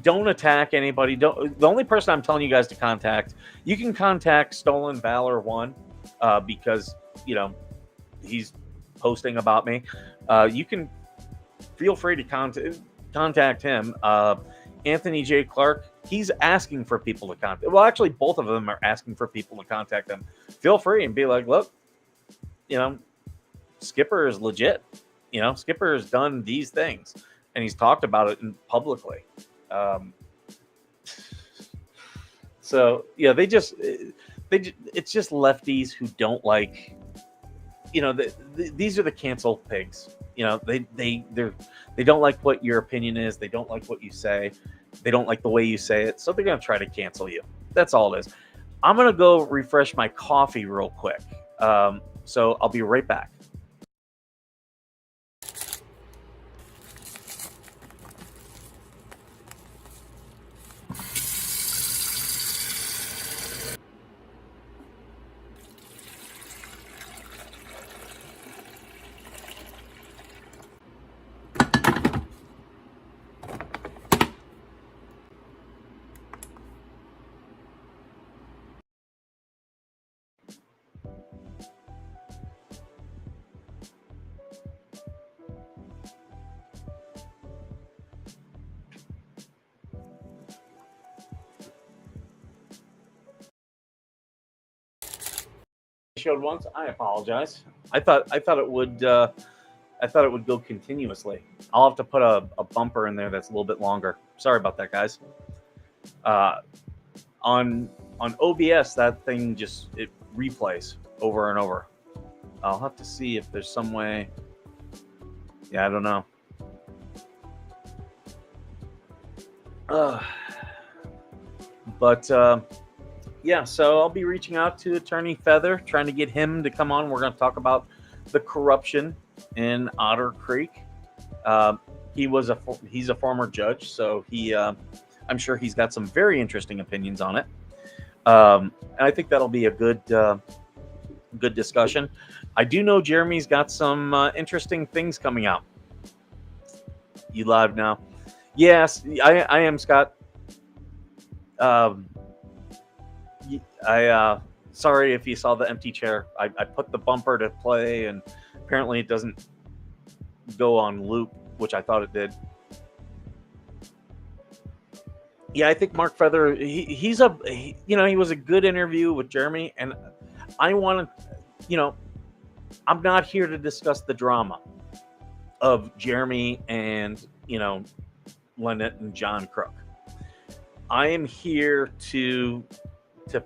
don't attack anybody. The only person I'm telling you guys to contact, you can contact Stolen Valor 1, because he's posting about me. You can feel free to contact him. Anthony J. Clark, he's asking for people to contact. Well, actually, both of them are asking for people to contact them. Feel free and be like, look, Skipper is legit. Skipper has done these things, and he's talked about it publicly. So yeah, it's just lefties who don't like. These are the cancel pigs. They don't like what your opinion is. They don't like what you say. They don't like the way you say it. So they're going to try to cancel you. That's all it is. I'm going to go refresh my coffee real quick. So I'll be right back. showed once. I apologize. I thought it would. I thought it would go continuously. I'll have to put a bumper in there that's a little bit longer. Sorry about that, guys. On OBS, that thing it replays over and over. I'll have to see if there's some way. Yeah, I don't know. But yeah, so I'll be reaching out to Attorney Feather, trying to get him to come on. We're going to talk about the corruption in Otter Creek. He's a former judge, so I'm sure he's got some very interesting opinions on it. And I think that'll be a good discussion. I do know Jeremy's got some interesting things coming out. You live now? Yes, I am, Scott. Sorry if you saw the empty chair. I put the bumper to play, and apparently it doesn't go on loop, which I thought it did. Yeah, I think Mark Feather, he was a good interview with Jeremy, and I want to, I'm not here to discuss the drama of Jeremy and, Lynette and John Crook. I am here to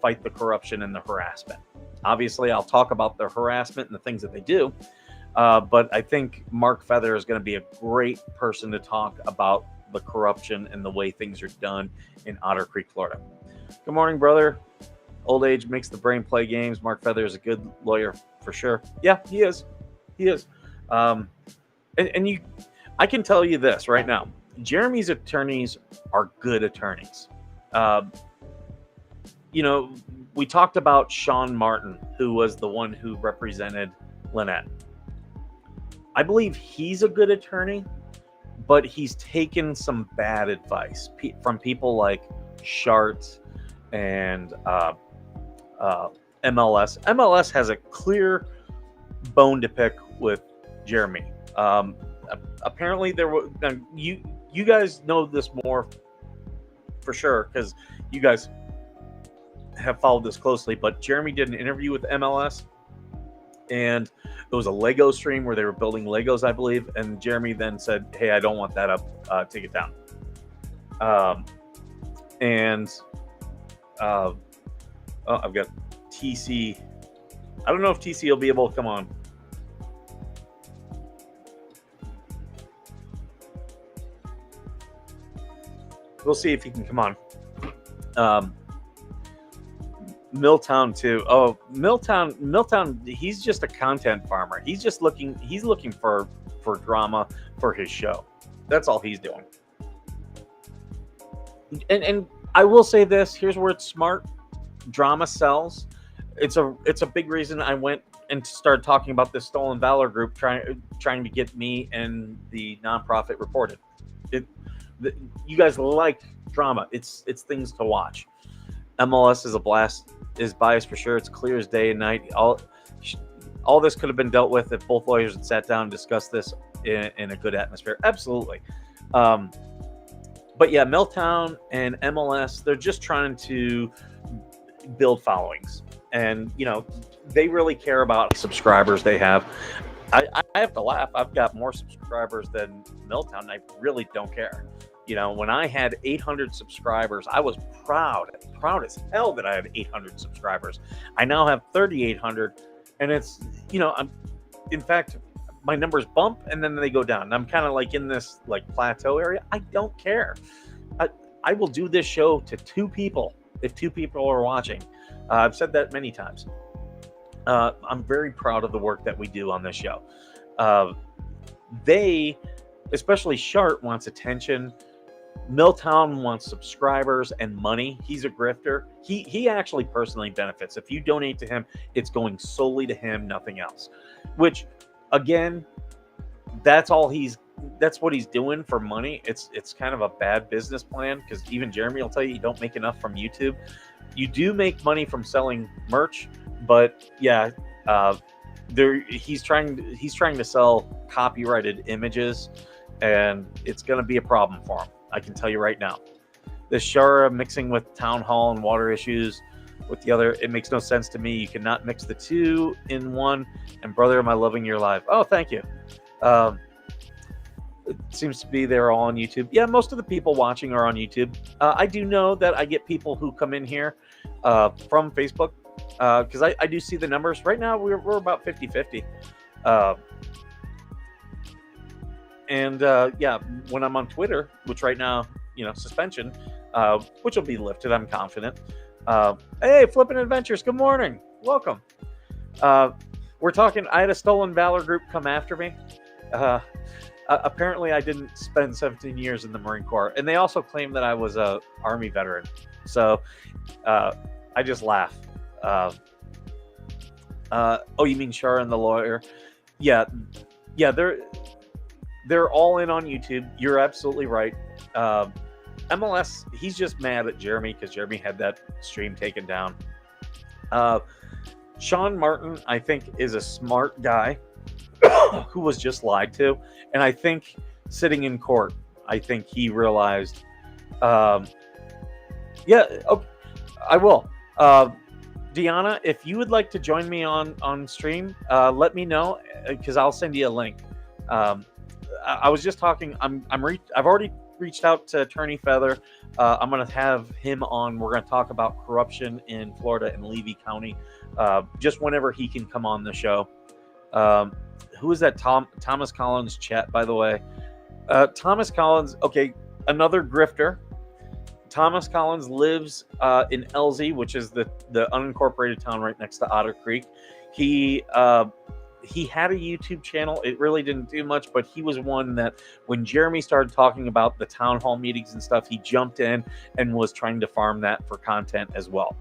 fight the corruption and the harassment. Obviously, I'll talk about the harassment and the things that they do, but I think Mark Feather is going to be a great person to talk about the corruption and the way things are done in Otter Creek, Florida. Good morning, brother. Old age makes the brain play games. Mark Feather is a good lawyer for sure. Yeah, he is. He is. I can tell you this right now. Jeremy's attorneys are good attorneys. We talked about Sean Martin, who was the one who represented Lynette. I believe he's a good attorney, but he's taken some bad advice from people like Shart and MLS. MLS has a clear bone to pick with Jeremy. Apparently, there were you guys know this more for sure because you guys have followed this closely. But Jeremy did an interview with MLS, and it was a Lego stream where they were building Legos, I believe. And Jeremy then said, "Hey, I don't want that up. Take it down." I've got TC. I don't know if TC will be able to come on. We'll see if he can come on. Milltown too. Oh, Milltown. He's just a content farmer. He's looking for drama for his show. That's all he's doing. And I will say this. Here's where it's smart. Drama sells. It's a big reason I went and started talking about this Stolen Valor group, trying to get me and the nonprofit reported. You guys like drama. It's things to watch. MLS is a blast. Is biased for sure. It's clear as day and night. All this could have been dealt with if both lawyers had sat down and discussed this in a good atmosphere. Absolutely. But yeah, Milltown and MLS, they're just trying to build followings. And, they really care about subscribers they have. I have to laugh. I've got more subscribers than Milltown. I really don't care. When I had 800 subscribers, I was proud as hell that I had 800 subscribers. I now have 3,800, and it's, in fact, my numbers bump and then they go down. And I'm kind of like in this plateau area. I don't care. I will do this show to 2 people if 2 people are watching. I've said that many times. I'm very proud of the work that we do on this show. Especially Shart, wants attention. Milltown wants subscribers and money. He's a grifter. He actually personally benefits. If you donate to him, it's going solely to him, nothing else. Which, again, that's what he's doing for money. It's kind of a bad business plan because even Jeremy will tell you don't make enough from YouTube. You do make money from selling merch, but yeah, he's trying to sell copyrighted images, and it's going to be a problem for him. I can tell you right now. This Shara mixing with town hall and water issues, with the other. It makes no sense to me. You cannot mix the two in one. And brother, am I loving your live? Oh, thank you. It seems to be they're all on YouTube. Yeah, most of the people watching are on YouTube. I do know that I get people who come in here from Facebook because I do see the numbers. Right now, we're about 50-50. And yeah, when I'm on Twitter, which right now, suspension, which will be lifted, I'm confident. Hey, Flippin' Adventures, good morning. Welcome. We're talking, I had a Stolen Valor group come after me. Apparently, I didn't spend 17 years in the Marine Corps. And they also claimed that I was a Army veteran. So I just laugh. Oh, you mean Shar and the lawyer? Yeah, they're all in on YouTube. You're absolutely right. MLS, he's just mad at Jeremy because Jeremy had that stream taken down. Sean Martin, I think, is a smart guy who was just lied to. And I think sitting in court, I think he realized, yeah, okay, I will. Deanna, if you would like to join me on stream, let me know because I'll send you a link. I was just talking. I've already reached out to Attorney Feather. I'm going to have him on. We're going to talk about corruption in Florida and Levy County, just whenever he can come on the show. Who is that? Thomas Collins chat, by the way. Thomas Collins. Okay, another grifter. Thomas Collins lives in LZ, which is the unincorporated town right next to Otter Creek. He had a YouTube channel. It really didn't do much, but he was one that when Jeremy started talking about the town hall meetings and stuff, he jumped in and was trying to farm that for content as well.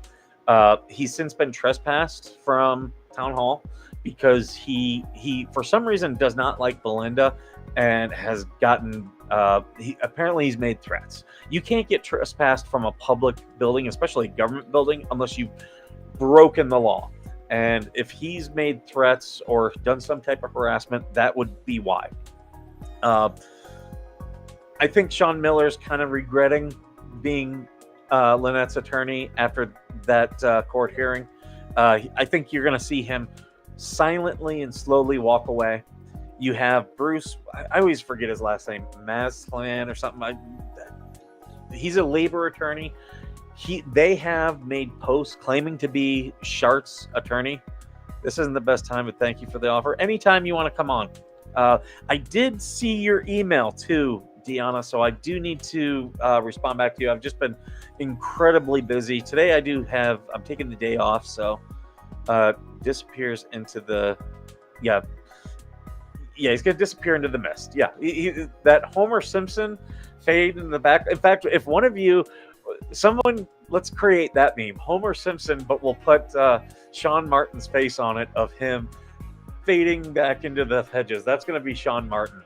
He's since been trespassed from town hall because he for some reason does not like Belinda and has gotten he's made threats. You can't get trespassed from a public building, especially a government building, unless you've broken the law. And if he's made threats or done some type of harassment, that would be why. I think Sean Miller's kind of regretting being Lynette's attorney after that court hearing. I think you're going to see him silently and slowly walk away. You have Bruce, I always forget his last name, Maslan or something. He's a labor attorney. They have made posts claiming to be Shart's attorney. This isn't the best time, but thank you for the offer. Anytime you want to come on. I did see your email too, Deanna, so I do need to respond back to you. I've just been incredibly busy. Today I'm taking the day off, so disappears into the, yeah, he's going to disappear into the mist. Yeah, that Homer Simpson fade in the back. In fact, if one of you, let's create that meme, Homer Simpson, but we'll put Sean Martin's face on it of him fading back into the hedges. That's going to be Sean Martin.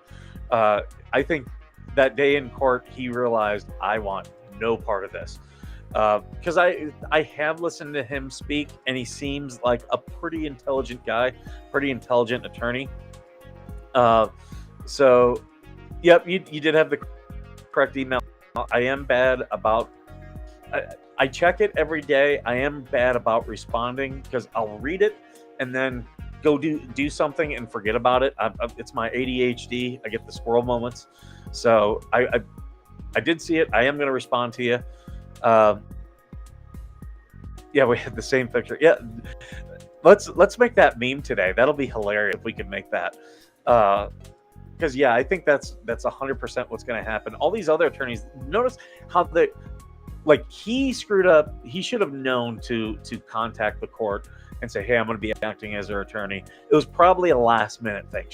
I think that day in court, he realized, I want no part of this. Because I have listened to him speak, and he seems like a pretty intelligent guy, pretty intelligent attorney. So, yep, you did have the correct email. I am bad about... I check it every day. I am bad about responding because I'll read it and then go do something and forget about it. It's my ADHD. I get the squirrel moments. So I did see it. I am going to respond to you. Yeah, we had the same picture. Yeah, let's make that meme today. That'll be hilarious if we can make that. Because yeah, I think that's 100% what's going to happen. All these other attorneys, notice how he screwed up. He should have known to contact the court and say, hey, I'm going to be acting as their attorney. It was probably a last minute thing.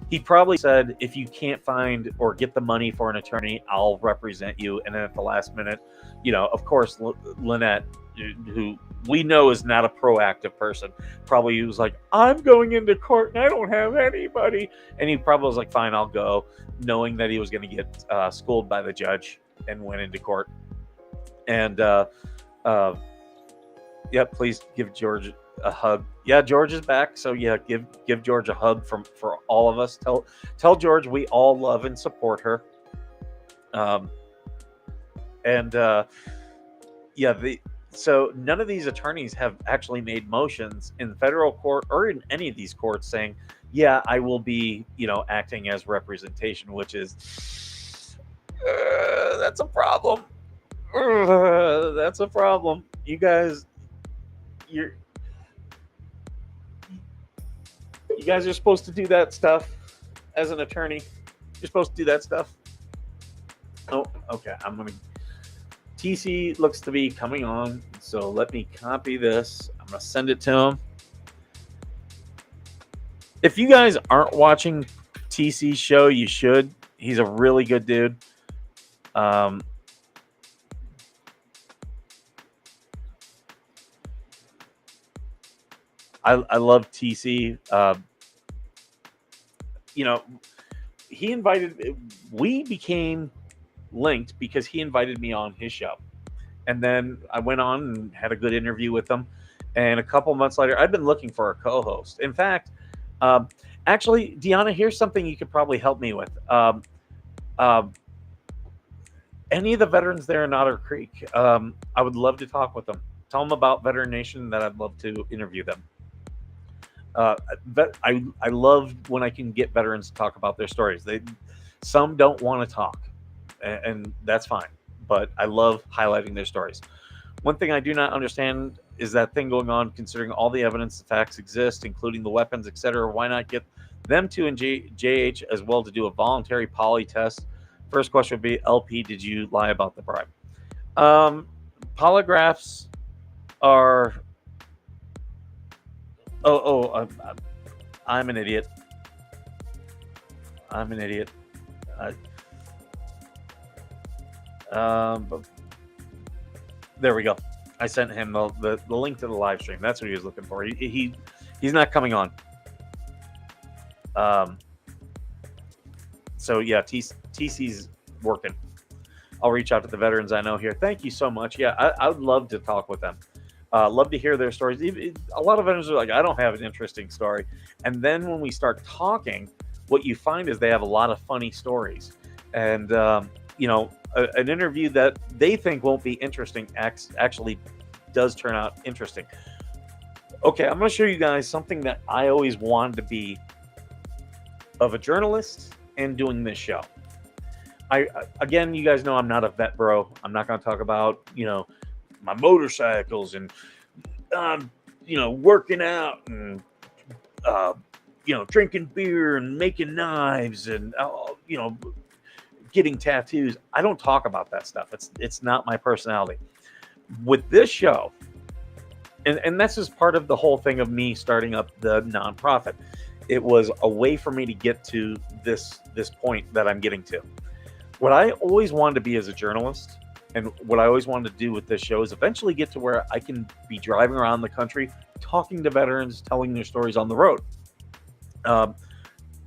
He probably said, if you can't find or get the money for an attorney, I'll represent you. And then at the last minute, of course, Lynette, who we know is not a proactive person, probably was like, I'm going into court and I don't have anybody. And he probably was like, fine, I'll go, knowing that he was going to get schooled by the judge, and went into court. And yeah, please give George a hug. Yeah, George is back. So yeah, give George a hug for all of us. Tell George we all love and support her. So none of these attorneys have actually made motions in federal court or in any of these courts saying, yeah, I will be, acting as representation, which is, that's a problem. That's a problem. You guys, you guys are supposed to do that stuff as an attorney. You're supposed to do that stuff. Oh, okay. TC looks to be coming on, so let me copy this. I'm gonna send it to him. If you guys aren't watching TC's show, you should. He's a really good dude. I love TC. He invited. We became linked because he invited me on his show, and then I went on and had a good interview with him. And a couple months later, I've been looking for a co-host. In fact, actually, Deanna, here's something you could probably help me with. Any of the veterans there in Otter Creek, I would love to talk with them. Tell them about Veteran Nation, that I'd love to interview them. I love when I can get veterans to talk about their stories. Some don't want to talk, and that's fine. But I love highlighting their stories. One thing I do not understand is that thing going on, considering all the evidence, the facts exist, including the weapons, etc. Why not get them to and JH as well to do a voluntary poly test? First question would be, LP, did you lie about the bribe? Polygraphs are... I'm an idiot. There we go. I sent him the link to the live stream. That's what he was looking for. He's not coming on. So yeah, TC's working. I'll reach out to the veterans I know here. Thank you so much. Yeah, I would love to talk with them. Love to hear their stories. A lot of veterans are like, I don't have an interesting story. And then when we start talking, what you find is they have a lot of funny stories. And, an interview that they think won't be interesting actually does turn out interesting. Okay, I'm going to show you guys something that I always wanted to be of a journalist and doing this show. Again, you guys know I'm not a vet bro. I'm not going to talk about, my motorcycles and, working out and, drinking beer and making knives and, getting tattoos. I don't talk about that stuff. It's not my personality. With this show, and this is part of the whole thing of me starting up the nonprofit. It was a way for me to get to this point that I'm getting to. What I always wanted to be as a journalist, and what I always wanted to do with this show, is eventually get to where I can be driving around the country, talking to veterans, telling their stories on the road.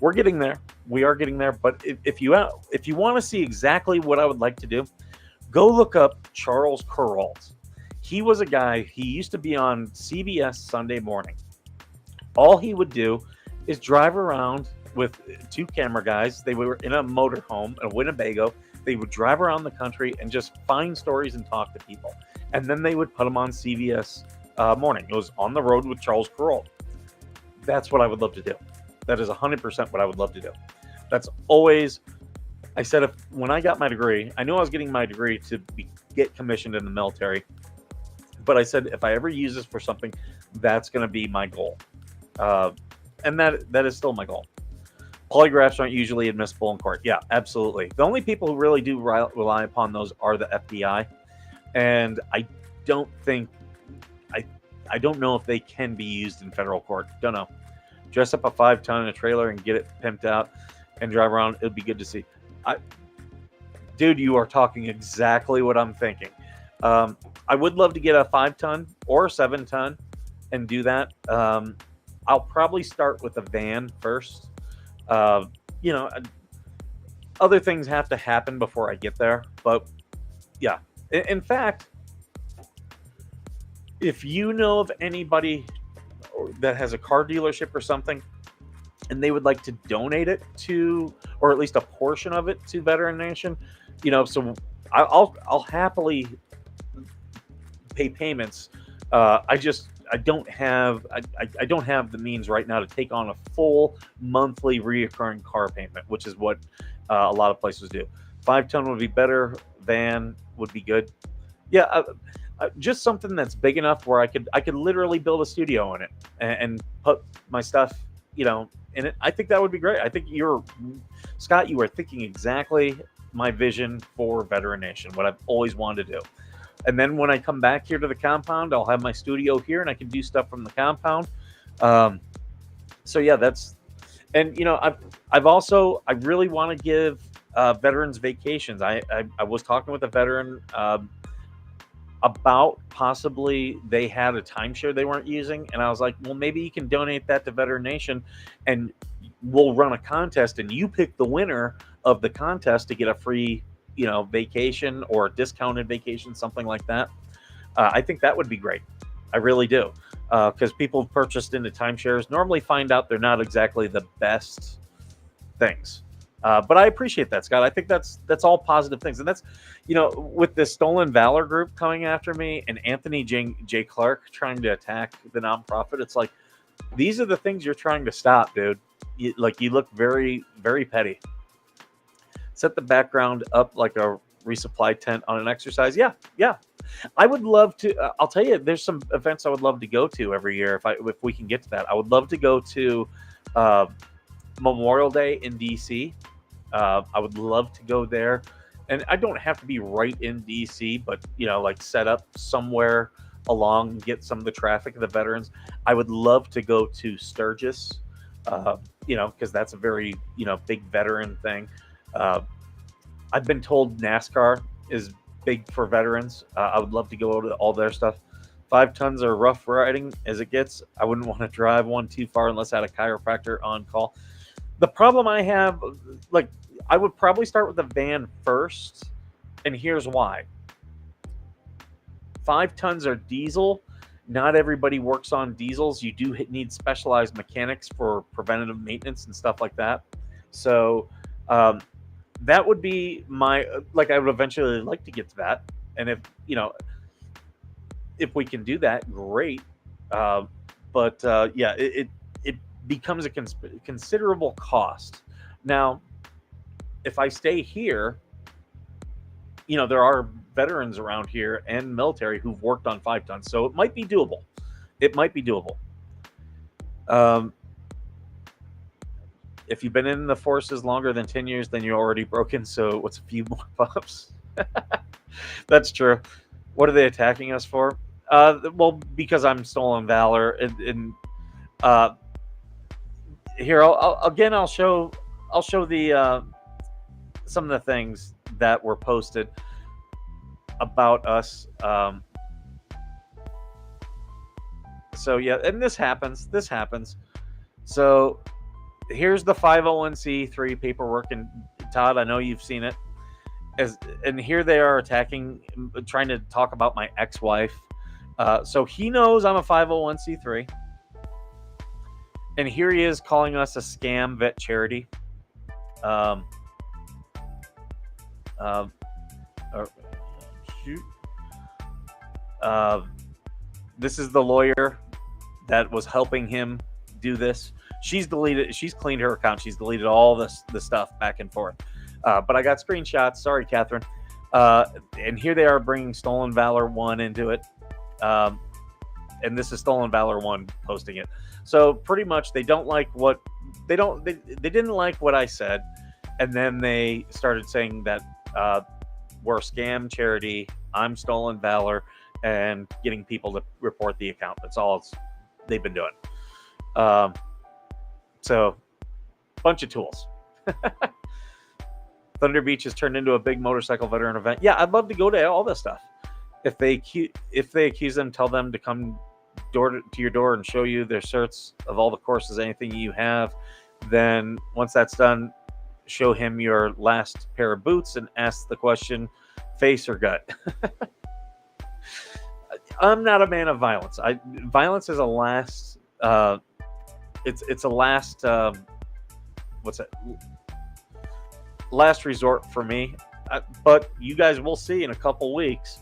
We're getting there. We are getting there. But if you want to see exactly what I would like to do, go look up Charles Kuralt. He was a guy, he used to be on CBS Sunday Morning. All he would do is drive around with two camera guys. They were in a motorhome in Winnebago. They would drive around the country and just find stories and talk to people. And then they would put them on CBS Morning. It was On the Road with Charles Kuralt. That's what I would love to do. That is 100% what I would love to do. That's always, I said, when I got my degree, I knew I was getting my degree to get commissioned in the military. But I said, if I ever use this for something, that's going to be my goal. And that is still my goal. Polygraphs aren't usually admissible in court. Yeah, absolutely. The only people who really do rely upon those are the FBI. And I don't know if they can be used in federal court. Don't know. Dress up a 5-ton in a trailer and get it pimped out and drive around. It'd be good to see. Dude, you are talking exactly what I'm thinking. I would love to get a 5-ton or a 7-ton and do that. I'll probably start with a van first. Other things have to happen before I get there. But yeah, in fact, if you know of anybody that has a car dealership or something, and they would like to donate it to, or at least a portion of it to Veteran Nation, so I'll happily pay payments. I don't have the means right now to take on a full monthly reoccurring car payment, which is what a lot of places do. 5-ton would be better. Van would be good. Yeah, just something that's big enough where I could literally build a studio in it and put my stuff, in it. I think that would be great. I think Scott, you are thinking exactly my vision for Veteran Nation, what I've always wanted to do. And then when I come back here to the compound, I'll have my studio here and I can do stuff from the compound. So yeah, and I really want to give veterans vacations. I was talking with a veteran about possibly they had a timeshare they weren't using, and I was like, well, maybe you can donate that to Veteran Nation and we'll run a contest and you pick the winner of the contest to get a free vacation or discounted vacation, something like that. I think that would be great. I really do. Because people purchased into timeshares normally find out they're not exactly the best things. But I appreciate that, Scott. I think that's all positive things. And that's, with the Stolen Valor group coming after me and Anthony J. Clark trying to attack the nonprofit, it's like, these are the things you're trying to stop, dude. You look very, very petty. Set the background up like a resupply tent on an exercise. Yeah. I would love to. I'll tell you, there's some events I would love to go to every year if we can get to that. I would love to go to Memorial Day in DC. I would love to go there, and I don't have to be right in DC, but set up somewhere along and get some of the traffic of the veterans. I would love to go to Sturgis, because that's a very big veteran thing. I've been told NASCAR is big for veterans. I would love to go to all their stuff. 5 tons are rough riding as it gets. I wouldn't want to drive one too far unless I had a chiropractor on call. The problem I have, I would probably start with the van first, and here's why. 5 tons are diesel. Not everybody works on diesels. You do need specialized mechanics for preventative maintenance and stuff like that. So that would be my, I would eventually like to get to that. And if we can do that, great. It becomes a considerable cost. Now, if I stay here, there are veterans around here and military who've worked on 5 tons. So it might be doable. If you've been in the forces longer than 10 years, then you're already broken. So what's a few more pups? That's true. What are they attacking us for? Well, because I'm Stolen Valor. And here, I'll show the some of the things that were posted about us. So yeah, and this happens. So here's the 501c3 paperwork, and Todd, I know you've seen it. And here they are attacking, trying to talk about my ex-wife. So he knows I'm a 501c3. And here he is calling us a scam vet charity. This is the lawyer that was helping him do this. She's cleaned her account. She's deleted all the stuff back and forth. But I got screenshots. Sorry, Catherine. And here they are bringing Stolen Valor 1 into it. And this is Stolen Valor 1 posting it. So pretty much they didn't like what I said. And then they started saying that we're a scam charity. I'm Stolen Valor, and getting people to report the account. That's all they've been doing. So, bunch of tools. Thunder Beach has turned into a big motorcycle veteran event. Yeah, I'd love to go to all this stuff. If they accuse them, tell them to come to your door and show you their certs of all the courses, anything you have. Then once that's done, show him your last pair of boots and ask the question, face or gut. I'm not a man of violence. Violence is a last. It's a last. Last resort for me. But you guys will see in a couple weeks.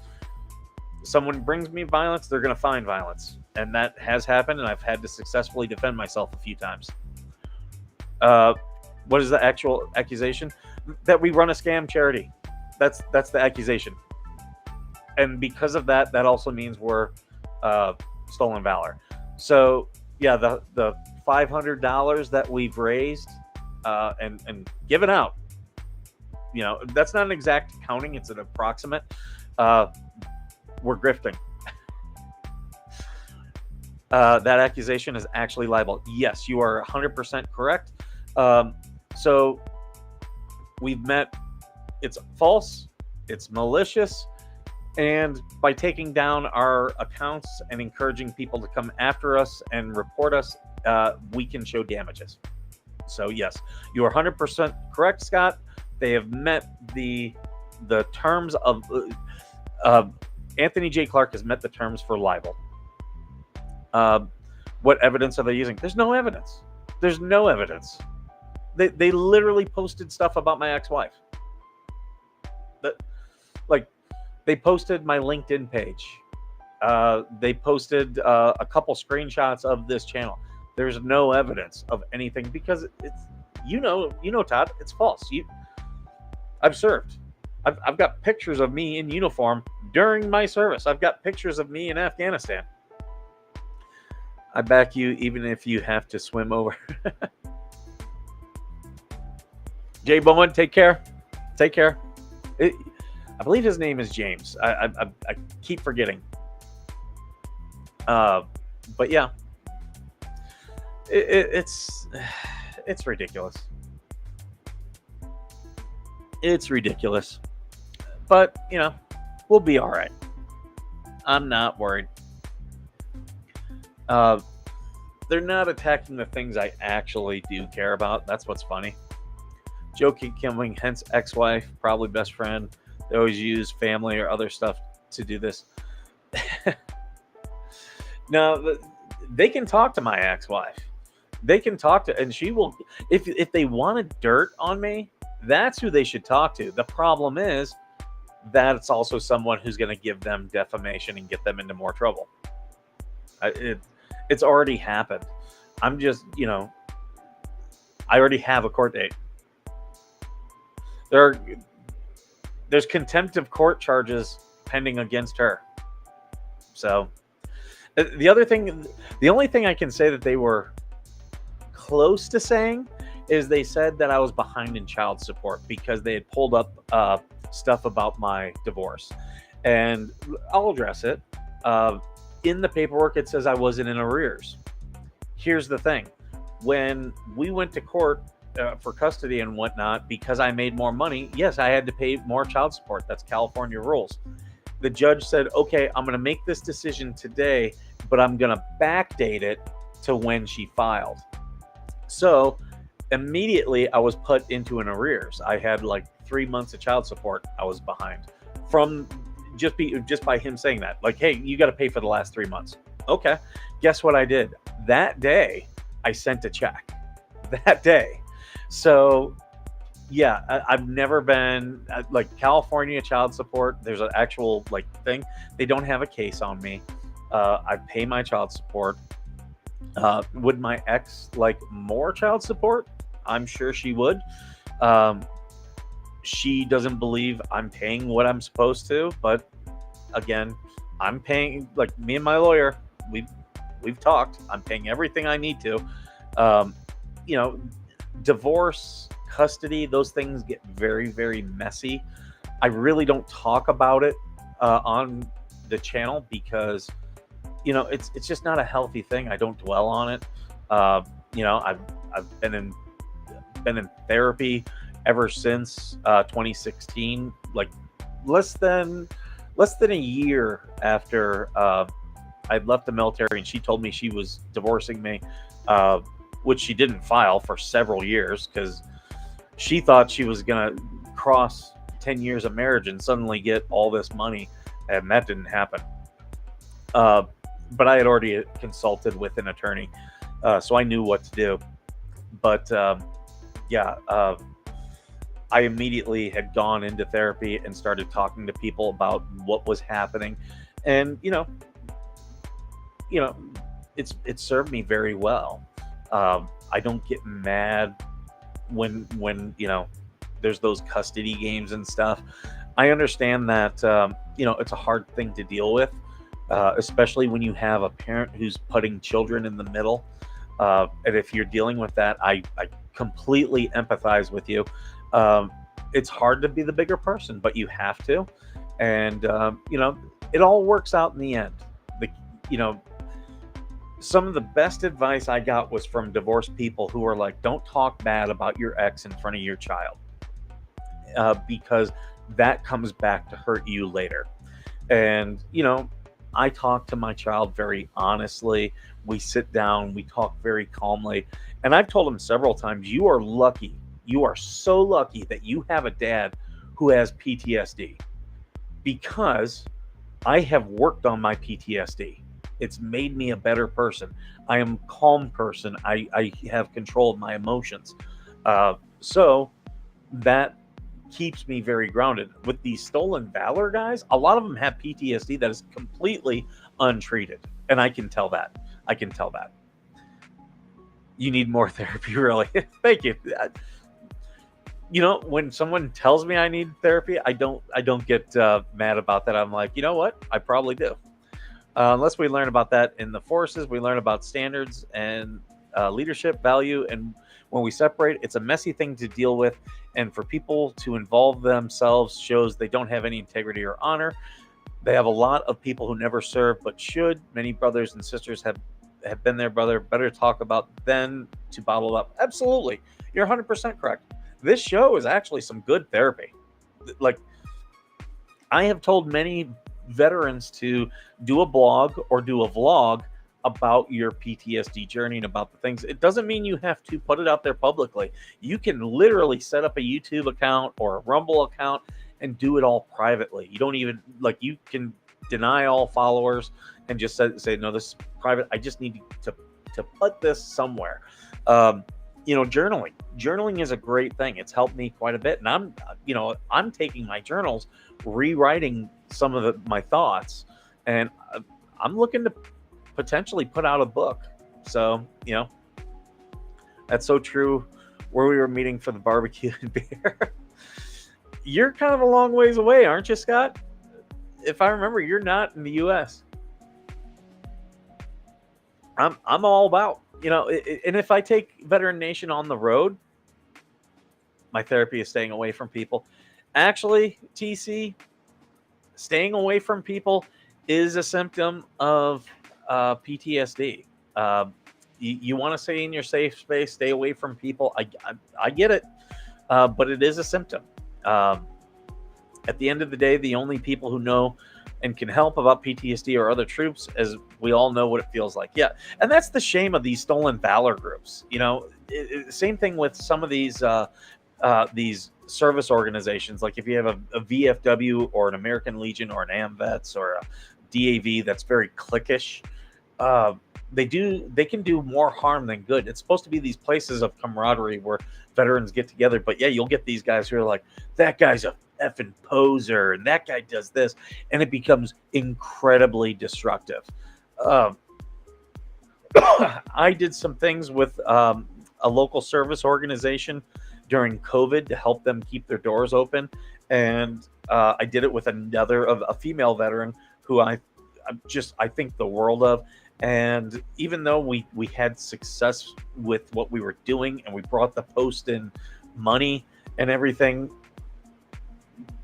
someone brings me violence, they're going to find violence. And that has happened, and I've had to successfully defend myself a few times. What is the actual accusation? That we run a scam charity. That's the accusation. And because of that, that also means we're stolen valor. So yeah, the $500 that we've raised and given out, you know, that's not an exact counting, it's an approximate. We're grifting. That accusation is actually libel. Yes, you are 100% correct. So we've met, it's false, it's malicious, and by taking down our accounts and encouraging people to come after us and report us, we can show damages. So yes, you are 100% correct, Scott. They have met the terms of Anthony J. Clark has met the terms for libel. What evidence are they using? There's no evidence. There's no evidence. They literally posted stuff about my ex-wife. They posted my LinkedIn page. They posted a couple screenshots of this channel. There's no evidence of anything because it's you know Todd, it's false. I've served. I've got pictures of me in uniform during my service. I've got pictures of me in Afghanistan. I back you even if you have to swim over. Jay Bowen, take care. Take care. I believe his name is James. I keep forgetting. But yeah, it's ridiculous. It's ridiculous. But, you know, we'll be all right. I'm not worried. They're not attacking the things I actually do care about. That's what's funny. Joe keep killing, hence ex-wife, probably best friend. They always use family or other stuff to do this. Now, they can talk to my ex-wife. They can talk to, and she will, if they wanted dirt on me, that's who they should talk to. The problem is that it's also someone who's going to give them defamation and get them into more trouble. It's already happened. I'm just, you know, I already have a court date. There's contempt of court charges pending against her. So the only thing I can say that they were close to saying is they said that I was behind in child support because they had pulled up stuff about my divorce. And I'll address it. In the paperwork, it says I wasn't in arrears. Here's the thing. When we went to court for custody and whatnot, because I made more money, yes, I had to pay more child support. That's California rules. The judge said, okay, I'm going to make this decision today, but I'm going to backdate it to when she filed. So immediately I was put into an arrears. I had like 3 months of child support I was behind from just by him saying that. Like, hey, you got to pay for the last 3 months. Okay. Guess what I did? That day, I sent a check. That day. So, yeah, I've never been like California child support. There's an actual like thing. They don't have a case on me. I pay my child support. Would my ex like more child support? I'm sure she would. She doesn't believe I'm paying what I'm supposed to, but again, I'm paying, like me and my lawyer, we've talked. I'm paying everything I need to. You know, divorce, custody, those things get very, very messy. I really don't talk about it on the channel because, you know, it's just not a healthy thing. I don't dwell on it. You know, I've been in therapy ever since 2016, like less than a year after I'd left the military, and she told me she was divorcing me, which she didn't file for several years because she thought she was gonna cross 10 years of marriage and suddenly get all this money, and that didn't happen. But I had already consulted with an attorney, so I knew what to do. But I immediately had gone into therapy and started talking to people about what was happening. And it's served me very well. I don't get mad when there's those custody games and stuff. I understand that it's a hard thing to deal with, especially when you have a parent who's putting children in the middle. And if you're dealing with that, I completely empathize with you. It's hard to be the bigger person, but you have to. And it all works out in the end. The you know Some of the best advice I got was from divorced people who are like, don't talk bad about your ex in front of your child, because that comes back to hurt you later. And, I talk to my child very honestly. We sit down, we talk very calmly. And I've told him several times, you are lucky. You are so lucky that you have a dad who has PTSD, because I have worked on my PTSD. It's made me a better person. I am a calm person. I have control of my emotions. So that keeps me very grounded. With these stolen valor guys, a lot of them have PTSD that is completely untreated. And I can tell that. You need more therapy, really. Thank you. When someone tells me I need therapy, I don't get mad about that. I'm like, you know what? I probably do. Unless we learn about that in the forces, we learn about standards and leadership value. And when we separate, it's a messy thing to deal with. And for people to involve themselves shows they don't have any integrity or honor. They have a lot of people who never serve but should. Many brothers and sisters have been their brother. Better talk about than to bottle up. Absolutely. You're 100% correct. This show is actually some good therapy. Like, I have told many veterans to do a blog or do a vlog about your PTSD journey and about the things. It doesn't mean you have to put it out there publicly. You can literally set up a YouTube account or a Rumble account and do it all privately. You don't even, you can deny all followers and just say no, this is private. I just need to put this somewhere. Journaling is a great thing. It's helped me quite a bit. And I'm taking my journals, rewriting some of my thoughts, and I'm looking to potentially put out a book. So, that's so true. Where we were meeting for the barbecue and beer. You're kind of a long ways away, aren't you, Scott? If I remember, you're not in the U.S. I'm all about, and if I take Veteran Nation on the road, my therapy is staying away from people. Actually, TC, staying away from people is a symptom of PTSD. You want to stay in your safe space, stay away from people. I get it, but it is a symptom. At the end of the day, the only people who know and can help about PTSD are other troops, as we all know what it feels like. Yeah, and that's the shame of these stolen valor groups. Same thing with some of these service organizations. Like if you have a VFW or an American Legion or an AMVETS or a DAV that's very cliquish, they can do more harm than good. It's supposed to be these places of camaraderie where veterans get together, but yeah, you'll get these guys who are like, that guy's a effing poser and that guy does this, and it becomes incredibly destructive. I did some things with a local service organization during COVID to help them keep their doors open, and I did it with a female veteran who I think the world of. And even though we had success with what we were doing and we brought the post in money and everything,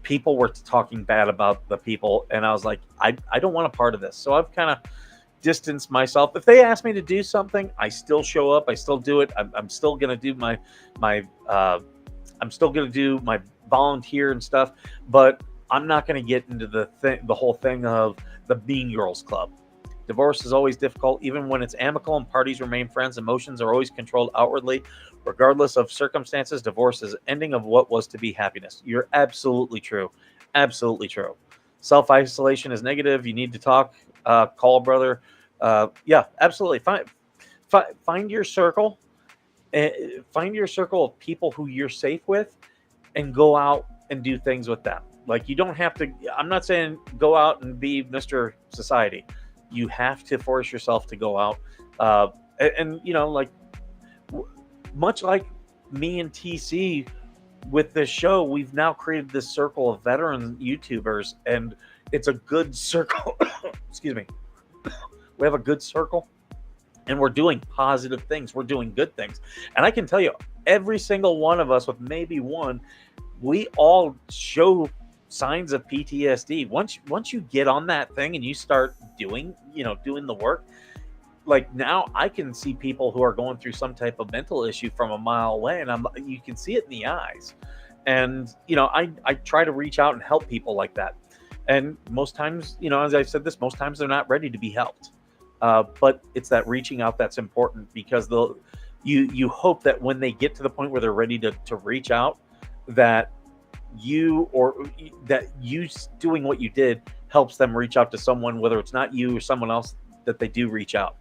people were talking bad about the people, and I was like, I don't want a part of this. So I've kind of distanced myself. If they ask me to do something, I still show up. I still do it. I'm still gonna do my volunteer and stuff, but I'm not gonna get into the whole thing of the Mean Girls Club. Divorce is always difficult, even when it's amicable and parties remain friends. Emotions are always controlled outwardly. Regardless of circumstances, divorce is ending of what was to be happiness. You're absolutely true. Absolutely true. Self-isolation is negative. You need to talk. Call a brother. Yeah, absolutely. Find your circle. Find your circle of people who you're safe with and go out and do things with them. Like, you don't have to, I'm not saying go out and be Mr. Society. You have to force yourself to go out. And like, much like me and TC with this show, we've now created this circle of veteran YouTubers, and it's a good circle. Excuse me. We have a good circle, and we're doing positive things. We're doing good things. And I can tell you, every single one of us, with maybe one, we all show signs of PTSD. Once you get on that thing and you start doing the work, like, now I can see people who are going through some type of mental issue from a mile away, and you can see it in the eyes. And I try to reach out and help people like that. And most times, as I've said this, most times they're not ready to be helped. But it's that reaching out that's important, because you hope that when they get to the point where they're ready to reach out, that you doing what you did helps them reach out to someone, whether it's not you or someone else, that they do reach out.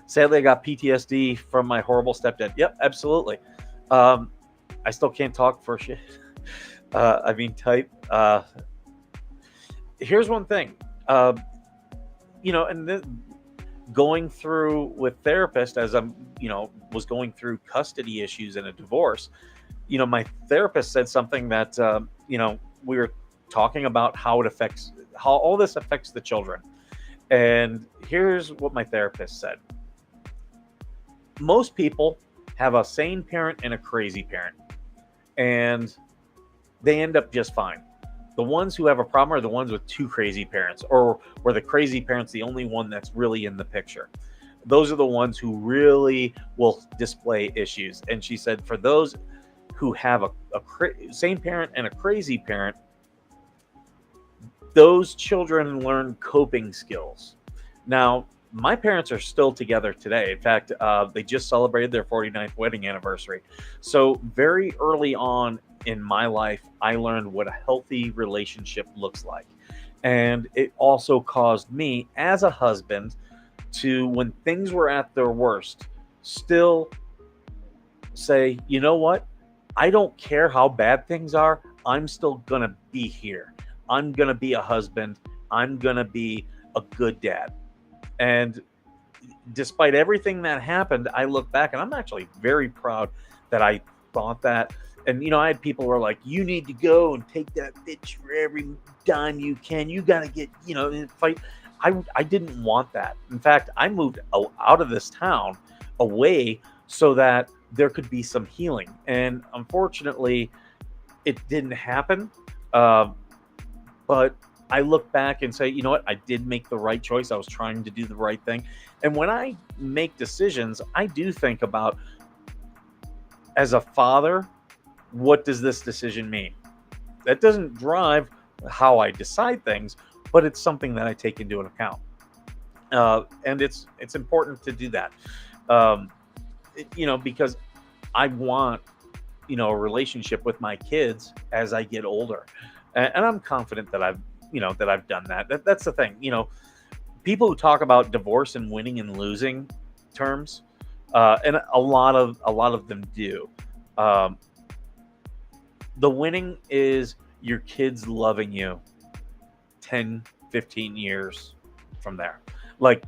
Sadly, I got PTSD from my horrible stepdad. Yep, absolutely. I still can't talk for shit. Type. Here's one thing. Going through with therapist, as I'm, was going through custody issues and a divorce, my therapist said something that, we were talking about how all this affects the children. And here's what my therapist said. Most people have a sane parent and a crazy parent, and they end up just fine. The ones who have a problem are the ones with two crazy parents, or where the crazy parent's the only one that's really in the picture. Those are the ones who really will display issues. And she said, for those who have a sane parent and a crazy parent, those children learn coping skills. Now, my parents are still together today. In fact, they just celebrated their 49th wedding anniversary. So very early on in my life, I learned what a healthy relationship looks like. And it also caused me, as a husband, to, when things were at their worst, still say, you know what? I don't care how bad things are. I'm still going to be here. I'm going to be a husband. I'm going to be a good dad. And despite everything that happened, I look back and I'm actually very proud that I thought that. And, I had people who were like, you need to go and take that bitch for every dime you can. You got to get, fight. I didn't want that. In fact, I moved out of this town away so that there could be some healing. And unfortunately, it didn't happen. But I look back and say, you know what? I did make the right choice. I was trying to do the right thing. And when I make decisions, I do think about, as a father, what does this decision mean? That doesn't drive how I decide things, but it's something that I take into account. And it's important to do that. Because I want, a relationship with my kids as I get older. And I'm confident that I've done that. That's the thing. People who talk about divorce and winning and losing terms, and a lot of them do. The winning is your kids loving you 10, 15 years from there. Like,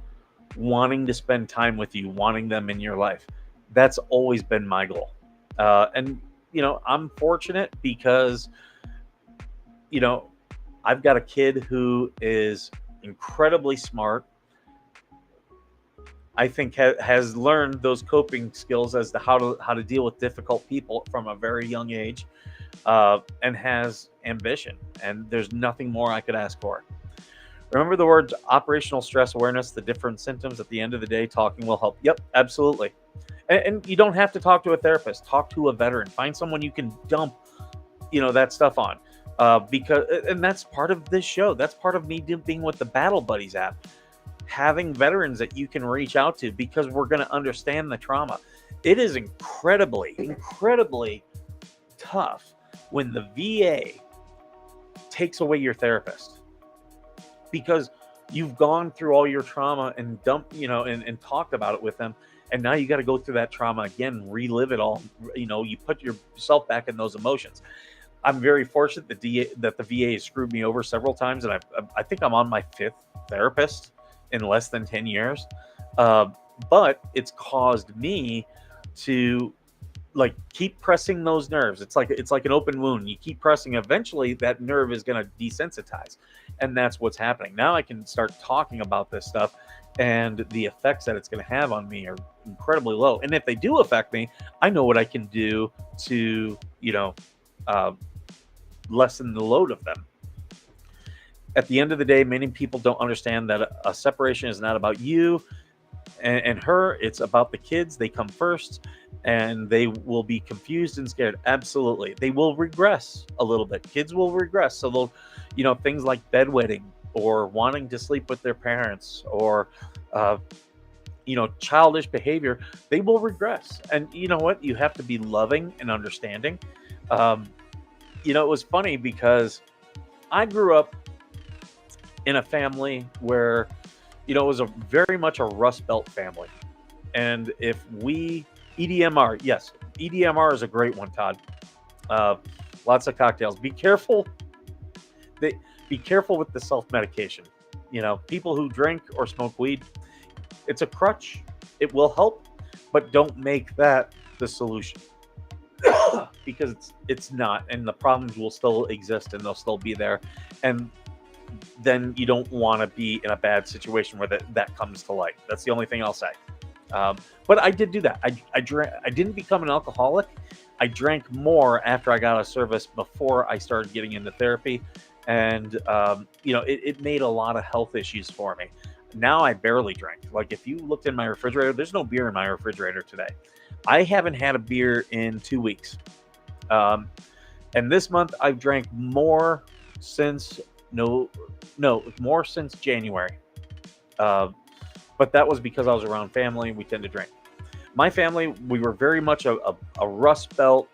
wanting to spend time with you, wanting them in your life. That's always been my goal. And I'm fortunate because, I've got a kid who is incredibly smart. I think has learned those coping skills as to how to deal with difficult people from a very young age, and has ambition. And there's nothing more I could ask for. Remember the words operational stress awareness, the different symptoms. At the end of the day, talking will help. Yep, absolutely. And you don't have to talk to a therapist. Talk to a veteran. Find someone you can dump, that stuff on. And that's part of this show. That's part of me being with the Battle Buddies app. Having veterans that you can reach out to, because we're going to understand the trauma. It is incredibly, incredibly tough when the VA takes away your therapist, because you've gone through all your trauma and and talked about it with them. And now you got to go through that trauma again, relive it all. You put yourself back in those emotions. I'm very fortunate that the VA has screwed me over several times, and I think I'm on my 5th therapist in less than 10 years. Uh, but it's caused me to like keep pressing those nerves. It's like an open wound. You keep pressing, eventually that nerve is going to desensitize, and that's what's happening. Now I can start talking about this stuff, and the effects that it's going to have on me are incredibly low. And if they do affect me, I know what I can do to, uh, lessen the load of them. At the end of the day, many people don't understand that a separation is not about you and her. It's about the kids. They come first, and they will be confused and scared. Absolutely. They will regress a little bit. Kids will regress. So they'll, things like bedwetting or wanting to sleep with their parents or, childish behavior, they will regress. And you know what? You have to be loving and understanding. It was funny because I grew up in a family where, it was a very much a Rust Belt family. And if EDMR, yes, EDMR is a great one, Todd. Lots of cocktails. Be careful. Be careful with the self-medication. People who drink or smoke weed, it's a crutch. It will help, but don't make that the solution. Because it's not, and the problems will still exist and they'll still be there. And then you don't want to be in a bad situation where that comes to light. That's the only thing I'll say. But I did do that. I didn't become an alcoholic. I drank more after I got out of service, before I started getting into therapy. And, it made a lot of health issues for me. Now I barely drink. Like, if you looked in my refrigerator, there's no beer in my refrigerator today. I haven't had a beer in 2 weeks. And this month I've drank more since more since January. But that was because I was around family. We tend to drink. My family, we were very much a Rust Belt,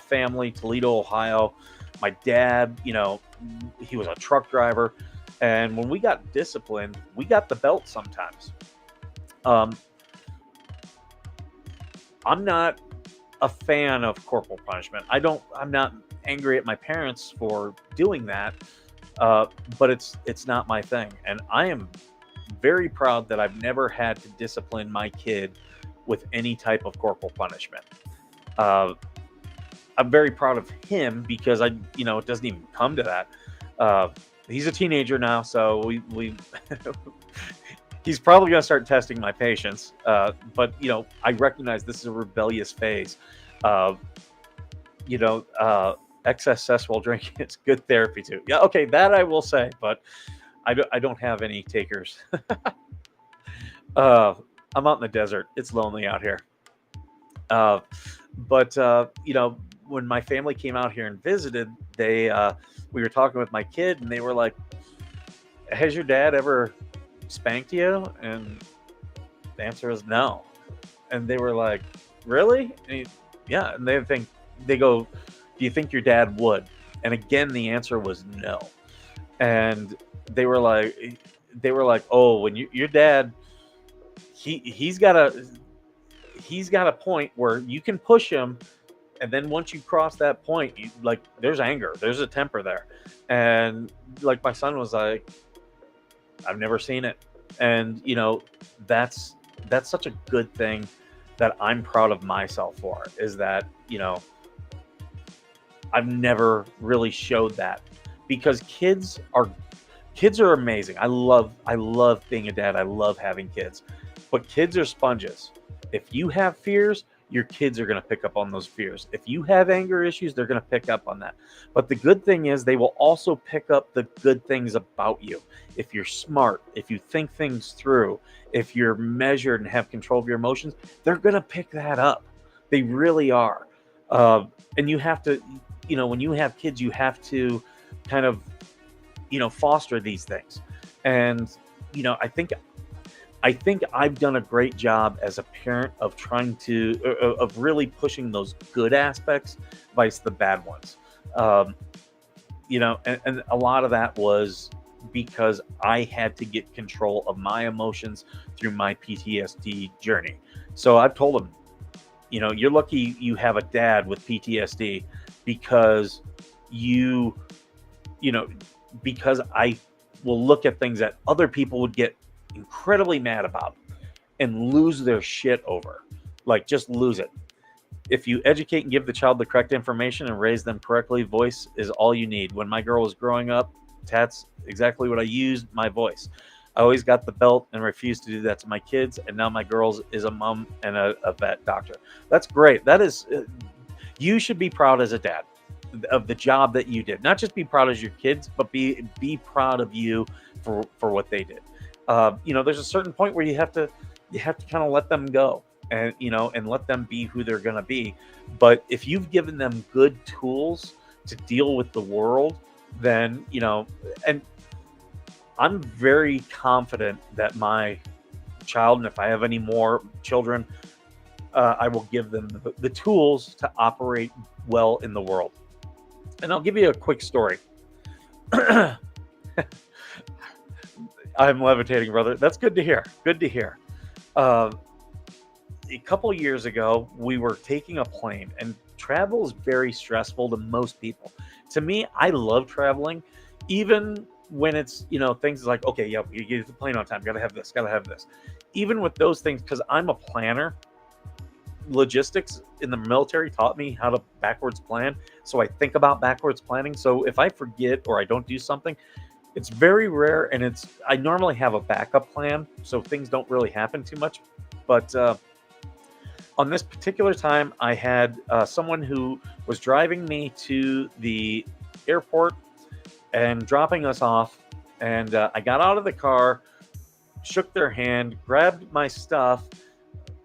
family, Toledo, Ohio. My dad, he was a truck driver. And when we got disciplined, we got the belt sometimes. I'm not a fan of corporal punishment. I'm not angry at my parents for doing that. But it's not my thing. And I am very proud that I've never had to discipline my kid with any type of corporal punishment. I'm very proud of him because it doesn't even come to that. He's a teenager now, so we he's probably going to start testing my patience. But I recognize this is a rebellious phase. Excess while drinking, it's good therapy too. Yeah, okay, that I will say, but I don't have any takers. I'm out in the desert. It's lonely out here. But when my family came out here and visited, we were talking with my kid, and they were like, "Has your dad ever spanked you?" And the answer is no. And they were like, "Really?" Yeah. And they go, "Do you think your dad would?" And again, the answer was no. And they were like, "Oh, when your dad, he's got a point where you can push him, and then once you cross that point, there's anger, there's a temper there." And like, my son was like, "I've never seen it." And that's such a good thing that I'm proud of myself for, is that I've never really showed that, because kids are amazing. I love being a dad. I love having kids, but kids are sponges. If you have fears, your kids are going to pick up on those fears. If you have anger issues, they're going to pick up on that. But the good thing is, they will also pick up the good things about you. If you're smart, if you think things through, if you're measured and have control of your emotions, they're going to pick that up. They really are. And you have to, when you have kids, you have to kind of, foster these things. And, I think I've done a great job as a parent of trying to, of really pushing those good aspects, vice the bad ones. And a lot of that was because I had to get control of my emotions through my PTSD journey. So I've told them, you're lucky you have a dad with PTSD, because you know, because I will look at things that other people would get incredibly mad about and lose their shit over. Like, just lose it. If you educate and give the child the correct information and raise them correctly, voice is all you need. When my girl was growing up, that's exactly what I used, my voice. I always got the belt and refused to do that to my kids, and now my girl is a mom and a vet doctor. That's great. That is, you should be proud as a dad of the job that you did. Not just be proud as your kids, but be proud of you for what they did. There's a certain point where you have to kind of let them go, and and let them be who they're going to be. But if you've given them good tools to deal with the world, then and I'm very confident that my child, and if I have any more children, I will give them the tools to operate well in the world. And I'll give you a quick story. I'm levitating, brother. That's good to hear. Good to hear. A couple years ago, we were taking a plane, and travel is very stressful to most people. To me, I love traveling, even when it's, things like, okay, yeah, you get the plane on time, gotta have this. Even with those things, because I'm a planner, logistics in the military taught me how to backwards plan. So I think about backwards planning. So if I forget or I don't do something, it's very rare, and I normally have a backup plan, so things don't really happen too much. But on this particular time, I had someone who was driving me to the airport and dropping us off. And I got out of the car, shook their hand, grabbed my stuff.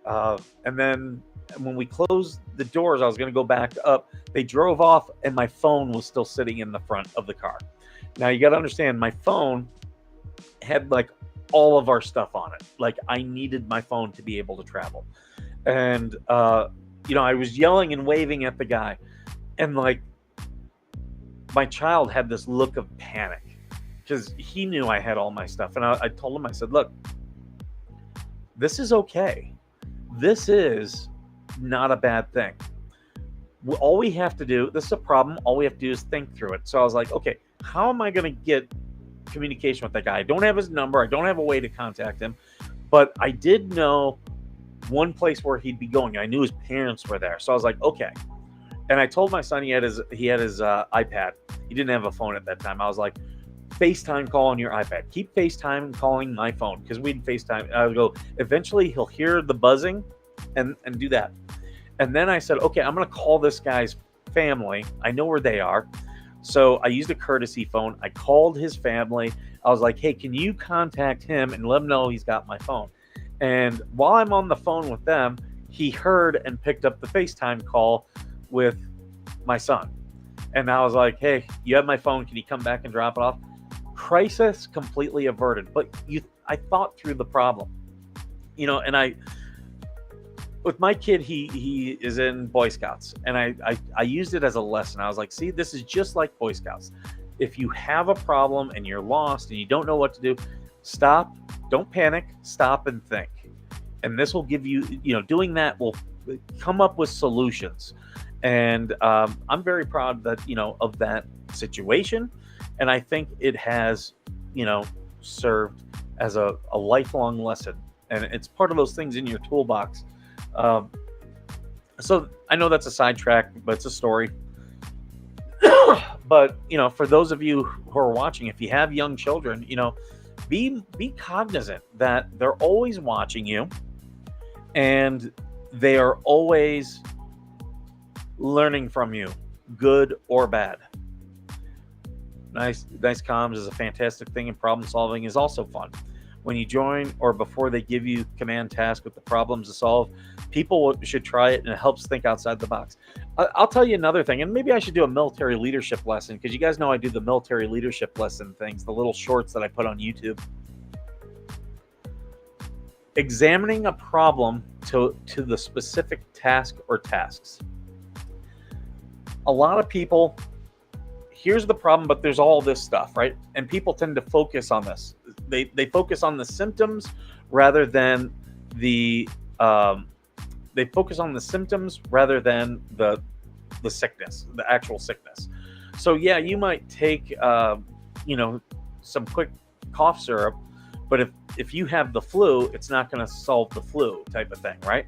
And then when we closed the doors, I was going to go back up. They drove off, and my phone was still sitting in the front of the car. Now, you got to understand, my phone had like all of our stuff on it. Like, I needed my phone to be able to travel. And, I was yelling and waving at the guy. And like, my child had this look of panic because he knew I had all my stuff. And I told him, I said, look, this is okay. This is not a bad thing. All we have to do, this is a problem, all we have to do is think through it. So I was like, okay, how am I going to get communication with that guy? I don't have his number. I don't have a way to contact him. But I did know one place where he'd be going. I knew his parents were there. So I was like, okay. And I told my son he had his iPad. He didn't have a phone at that time. I was like, FaceTime call on your iPad. Keep FaceTime calling my phone, because we'd FaceTime. I would go, eventually he'll hear the buzzing and do that. And then I said, okay, I'm going to call this guy's family. I know where they are. So I used a courtesy phone. I called his family. I was like, hey, can you contact him and let him know he's got my phone? And while I'm on the phone with them, he heard and picked up the FaceTime call with my son. And I was like, hey, you have my phone. Can you come back and drop it off? Crisis completely averted. But I thought through the problem. And with my kid, he is in Boy Scouts. And I used it as a lesson. I was like, see, this is just like Boy Scouts. If you have a problem and you're lost and you don't know what to do, stop. Don't panic. Stop and think. And this will give you, doing that will come up with solutions. And I'm very proud that, of that situation. And I think it has, served as a lifelong lesson. And it's part of those things in your toolbox. So I know that's a sidetrack, but it's a story. But, for those of you who are watching, if you have young children, be cognizant that they're always watching you and they are always learning from you, good or bad. Nice comms is a fantastic thing, and problem solving is also fun. When you join or before they give you command task with the problems to solve, people should try it, and it helps think outside the box. I'll tell you another thing, and maybe I should do a military leadership lesson, because you guys know I do the military leadership lesson things, the little shorts that I put on YouTube. Examining a problem to the specific task or tasks. A lot of people, here's the problem, but there's all this stuff, right? And people tend to focus on this. They focus on the symptoms rather than the the sickness, the actual sickness. So yeah, you might take some quick cough syrup, but if you have the flu, it's not going to solve the flu type of thing, right?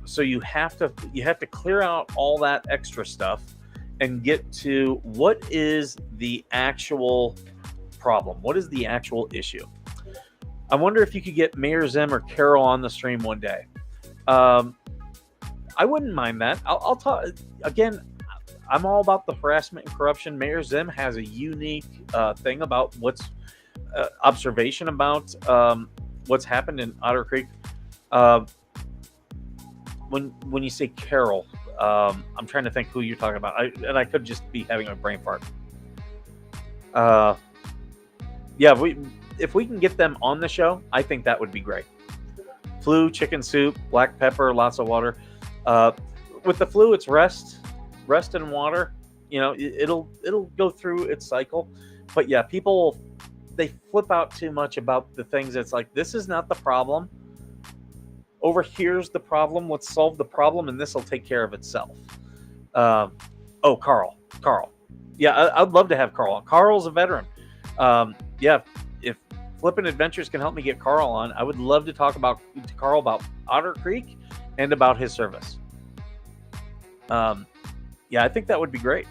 So you have to clear out all that extra stuff and get to what is the actual problem. What is the actual issue? I wonder if you could get Mayor Zim or Carol on the stream one day. I wouldn't mind that. I'll talk again. I'm all about the harassment and corruption. Mayor Zim has a unique thing about what's observation about what's happened in Otter Creek. When you say Carol, I'm trying to think who you're talking about. I could just be having a brain fart. If we can get them on the show, I think that would be great. Flu, chicken soup, black pepper, lots of water. With the flu, it's rest and water. It'll go through its cycle. But yeah, people, they flip out too much about the things that's like, this is not the problem. Over here's the problem. Let's solve the problem, and this will take care of itself. Carl. Yeah, I'd love to have Carl on. Carl's a veteran. If Flippin' Adventures can help me get Carl on, I would love to talk to Carl about Otter Creek and about his service. I think that would be great.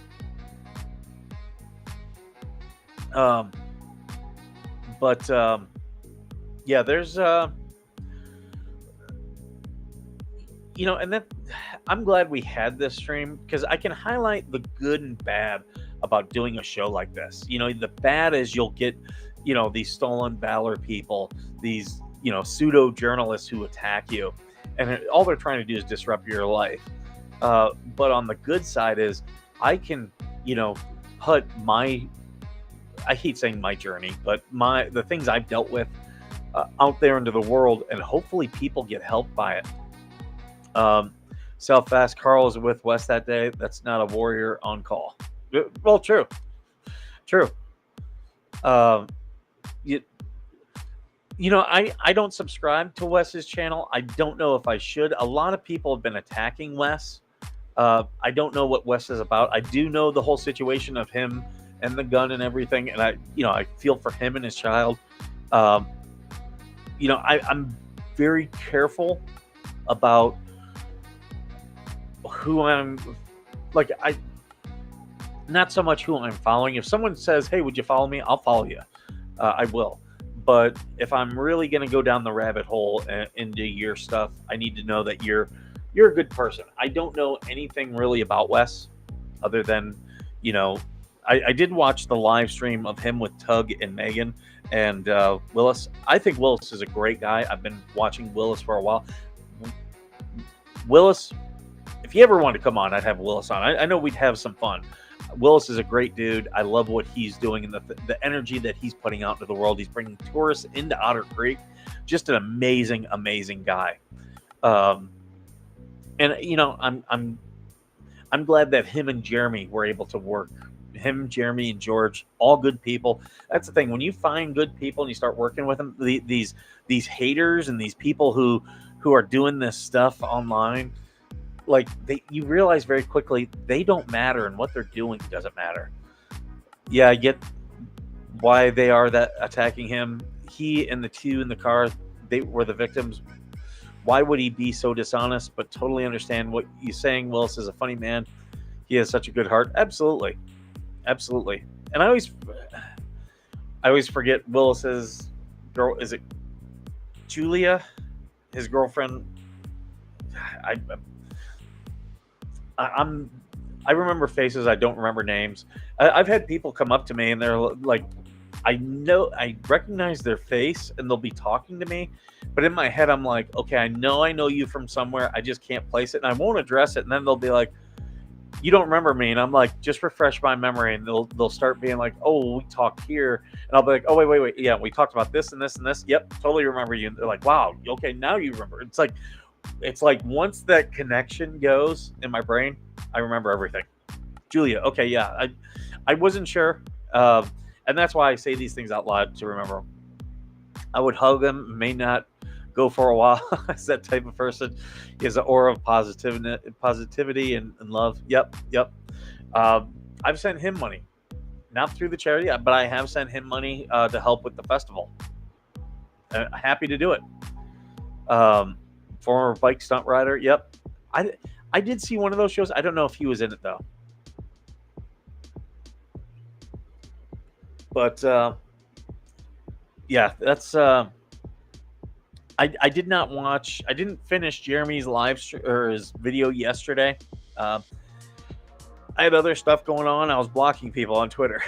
There's and then I'm glad we had this stream because I can highlight the good and bad about doing a show like this. The bad is you'll get, these stolen valor people, these, pseudo journalists who attack you, and all they're trying to do is disrupt your life. But on the good side is I can, put I hate saying my journey, but the things I've dealt with out there into the world, and hopefully people get helped by it. South Fast Carl was with Wes that day. That's not a warrior on call. Well, true. I don't subscribe to Wes's channel. I don't know if I should. A lot of people have been attacking Wes. I don't know what Wes is about. I do know the whole situation of him and the gun and everything, and I feel for him and his child. I'm very careful about who I'm like. Not so much who I'm following. If someone says, "Hey, would you follow me?" I'll follow you. I will. But if I'm really going to go down the rabbit hole into your stuff, I need to know that you're a good person. I don't know anything really about Wes, other than I did watch the live stream of him with Tug and Megan and Willis. I think Willis is a great guy. I've been watching Willis for a while. Willis, if you ever want to come on, I'd have Willis on. I know we'd have some fun. Willis is a great dude. I love what he's doing and the energy that he's putting out into the world. He's bringing tourists into Otter Creek. Just an amazing, amazing guy. I'm glad that him and Jeremy were able to work. Him, Jeremy, and George, all good people. That's the thing. When you find good people and you start working with them, these haters and these people who are doing this stuff online, like you realize very quickly they don't matter, and what they're doing doesn't matter. Yeah, I get why they are that attacking him. He and the two in the car, they were the victims. Why would he be so dishonest? But totally understand what you're saying. Willis is a funny man. He has such a good heart. Absolutely. And I always forget Willis's girl. Is it Julia? His girlfriend. I remember faces. I don't remember names. I've had people come up to me and they're like, I recognize their face and they'll be talking to me, but in my head I'm like, okay, I know you from somewhere. I just can't place it, and I won't address it. And then they'll be like, you don't remember me, and I'm like, just refresh my memory, and they'll start being like, oh, we talked here, and I'll be like, oh wait, yeah, we talked about this and this and this. Yep, totally remember you. And they're like, wow, okay, now you remember. It's like once that connection goes in my brain, I remember everything. Julia, okay, yeah, I wasn't sure, and that's why I say these things out loud to remember them. I would hug them, may not go for a while. Is that type of person. He has an aura of positivity and love. Yep. I've sent him money, not through the charity, but I have sent him money to help with the festival. Happy to do it. Former bike stunt rider. Yep. I did see one of those shows. I don't know if he was in it though. But yeah, that's I did not watch. I didn't finish Jeremy's live or his video yesterday. I had other stuff going on. I was blocking people on Twitter,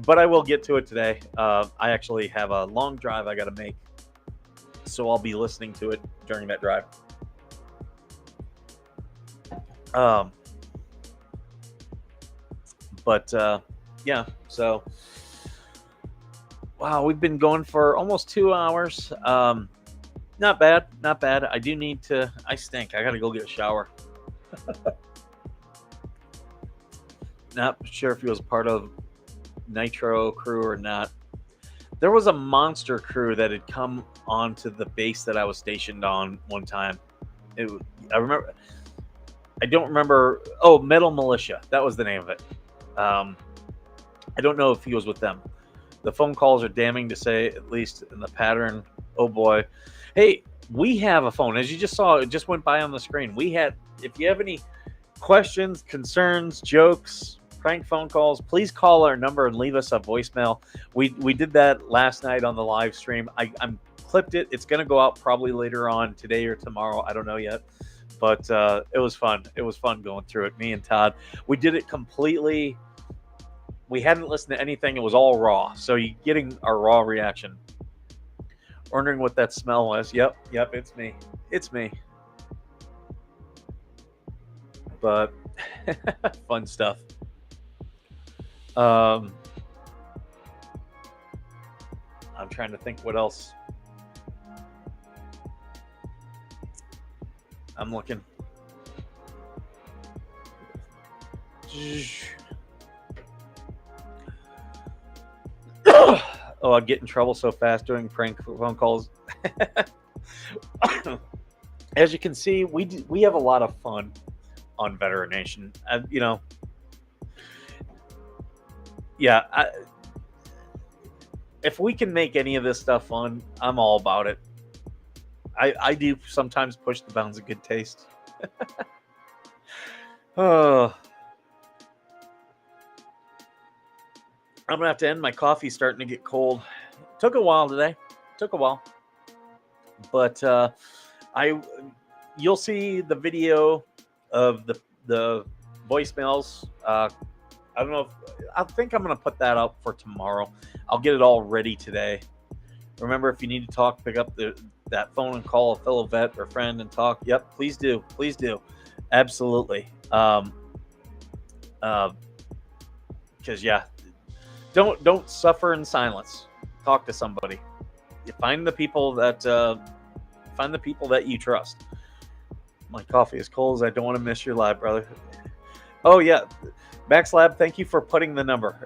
but I will get to it today. I actually have a long drive I got to make, so I'll be listening to it during that drive. Yeah. So. Wow, we've been going for almost 2 hours. Not bad. I do need to. I stink. I got to go get a shower. Not sure if he was part of Nitro crew or not. There was a monster crew that had come onto the base that I was stationed on one time. I remember. I don't remember. Oh, Metal Militia. That was the name of it. I don't know if he was with them. The phone calls are damning to say, at least in the pattern. Oh boy. Hey, we have a phone. As you just saw, it just went by on the screen. If you have any questions, concerns, jokes, prank phone calls, please call our number and leave us a voicemail. We did that last night on the live stream. I'm clipped it. It's going to go out probably later on today or tomorrow. I don't know yet. But it was fun. It was fun going through it. Me and Todd. We did it completely. We hadn't listened to anything. It was all raw. So you're getting our raw reaction. Wondering what that smell was. Yep, it's me. It's me. But fun stuff. I'm trying to think what else. I'm looking. Oh, I'd get in trouble so fast doing prank phone calls. As you can see, we have a lot of fun on Veteran Nation. If we can make any of this stuff fun, I'm all about it. I do sometimes push the bounds of good taste. Oh. I'm going to have to end. My coffee's starting to get cold. Took a while today. But you'll see the video of the voicemails. I don't know I think I'm going to put that up for tomorrow. I'll get it all ready today. Remember, if you need to talk, pick up that phone and call a fellow vet or friend and talk. Yep, please do. Absolutely. Because don't suffer in silence. Talk to somebody. You find the people that you trust. My coffee is cold as I don't want to miss your live, brother. Oh yeah, Max Lab. Thank you for putting the number.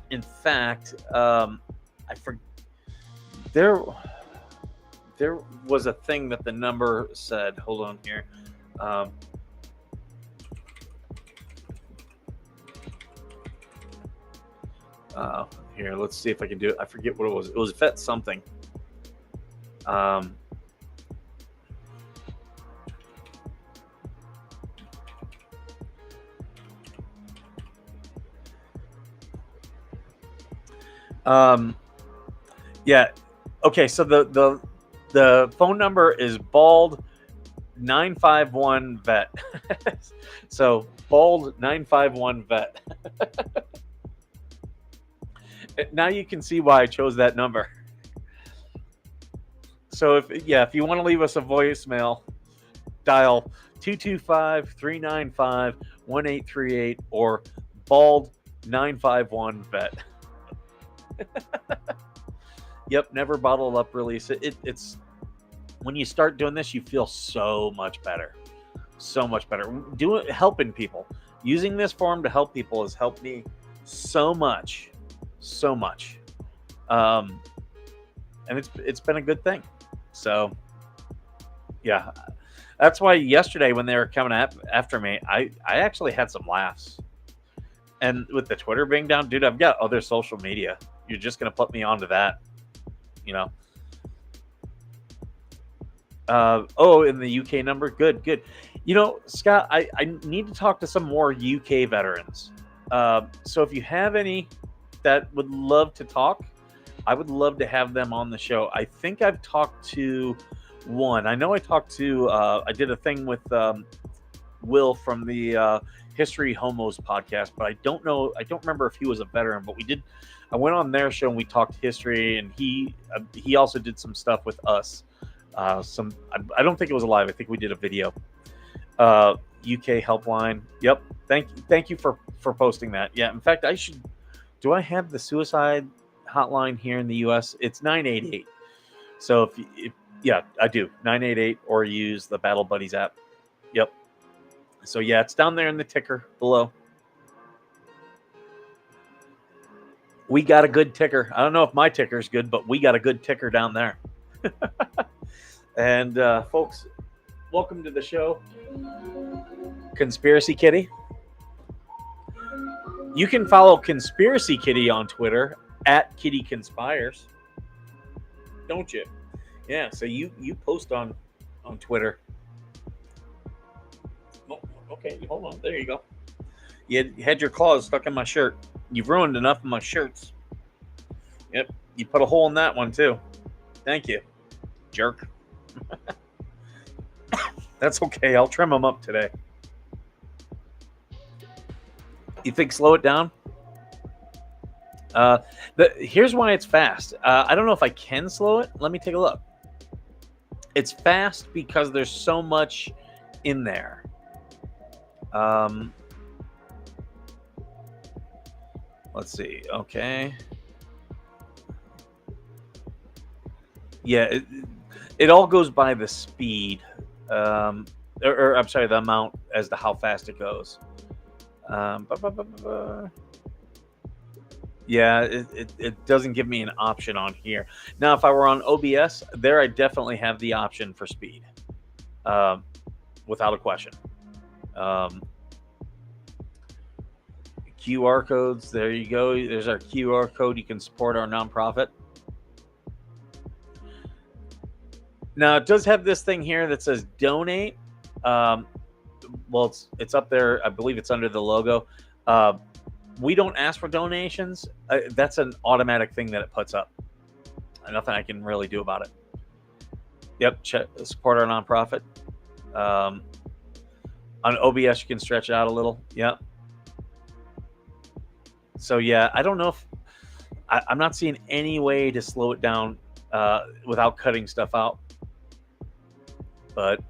In fact, I forgot. There was a thing that the number said. Hold on here. Here, let's see if I can do it. I forget what it was. It was Vet something. Yeah. Okay, so the phone number is Bald 951 Vet. So Bald 951 Vet. Now you can see why I chose that number. So if you want to leave us a voicemail, dial 225-395-1838 or Bald 951 Vet. Yep, never bottle up release. It's when you start doing this, you feel so much better. Helping people. Using this form to help people has helped me so much. and it's been a good thing. So yeah, that's why yesterday when they were coming after me, I actually had some laughs. And with the Twitter being down, dude, I've got other social media. You're just gonna put me onto that, you know? In the UK number, good. You know, Scott, I need to talk to some more UK veterans. So if you have any that would love to talk, I would love to have them on the show. I think I've talked to one. I know I talked to. I did a thing with Will from the History Homos podcast, but I don't know. I don't remember if he was a veteran, but we did. I went on their show and we talked history, and he also did some stuff with us. I don't think it was live. I think we did a video. UK helpline. Yep. Thank you for posting that. Yeah. In fact, I should. Do I have the suicide hotline here in the US? It's 988. So if yeah, I do 988 or use the Battle Buddies app. Yep. So yeah, it's down there in the ticker below. We got a good ticker. I don't know if my ticker is good, but we got a good ticker down there. And folks, welcome to the show, Conspiracy Kitty. You can follow Conspiracy Kitty on Twitter at Kitty Conspires, don't you? Yeah, so you post on Twitter. Oh, okay, hold on. There you go. You had your claws stuck in my shirt. You've ruined enough of my shirts. Yep, you put a hole in that one too. Thank you, jerk. That's okay. I'll trim them up today. You think slow it down? Here's why it's fast. I don't know if I can slow it. Let me take a look. It's fast because there's so much in there. Let's see. Okay. Yeah, it all goes by the speed, or I'm sorry, the amount as to how fast it goes. Yeah, it doesn't give me an option on here. Now, if I were on OBS, there I definitely have the option for speed, without a question. QR codes, there you go. There's our QR code. You can support our nonprofit. Now, it does have this thing here that says donate. Well, it's up there. I believe it's under the logo. We don't ask for donations. That's an automatic thing that it puts up. Nothing I can really do about it. Yep, support our nonprofit. On OBS, you can stretch it out a little. Yep. So, yeah, I don't know if... I'm not seeing any way to slow it down without cutting stuff out. But...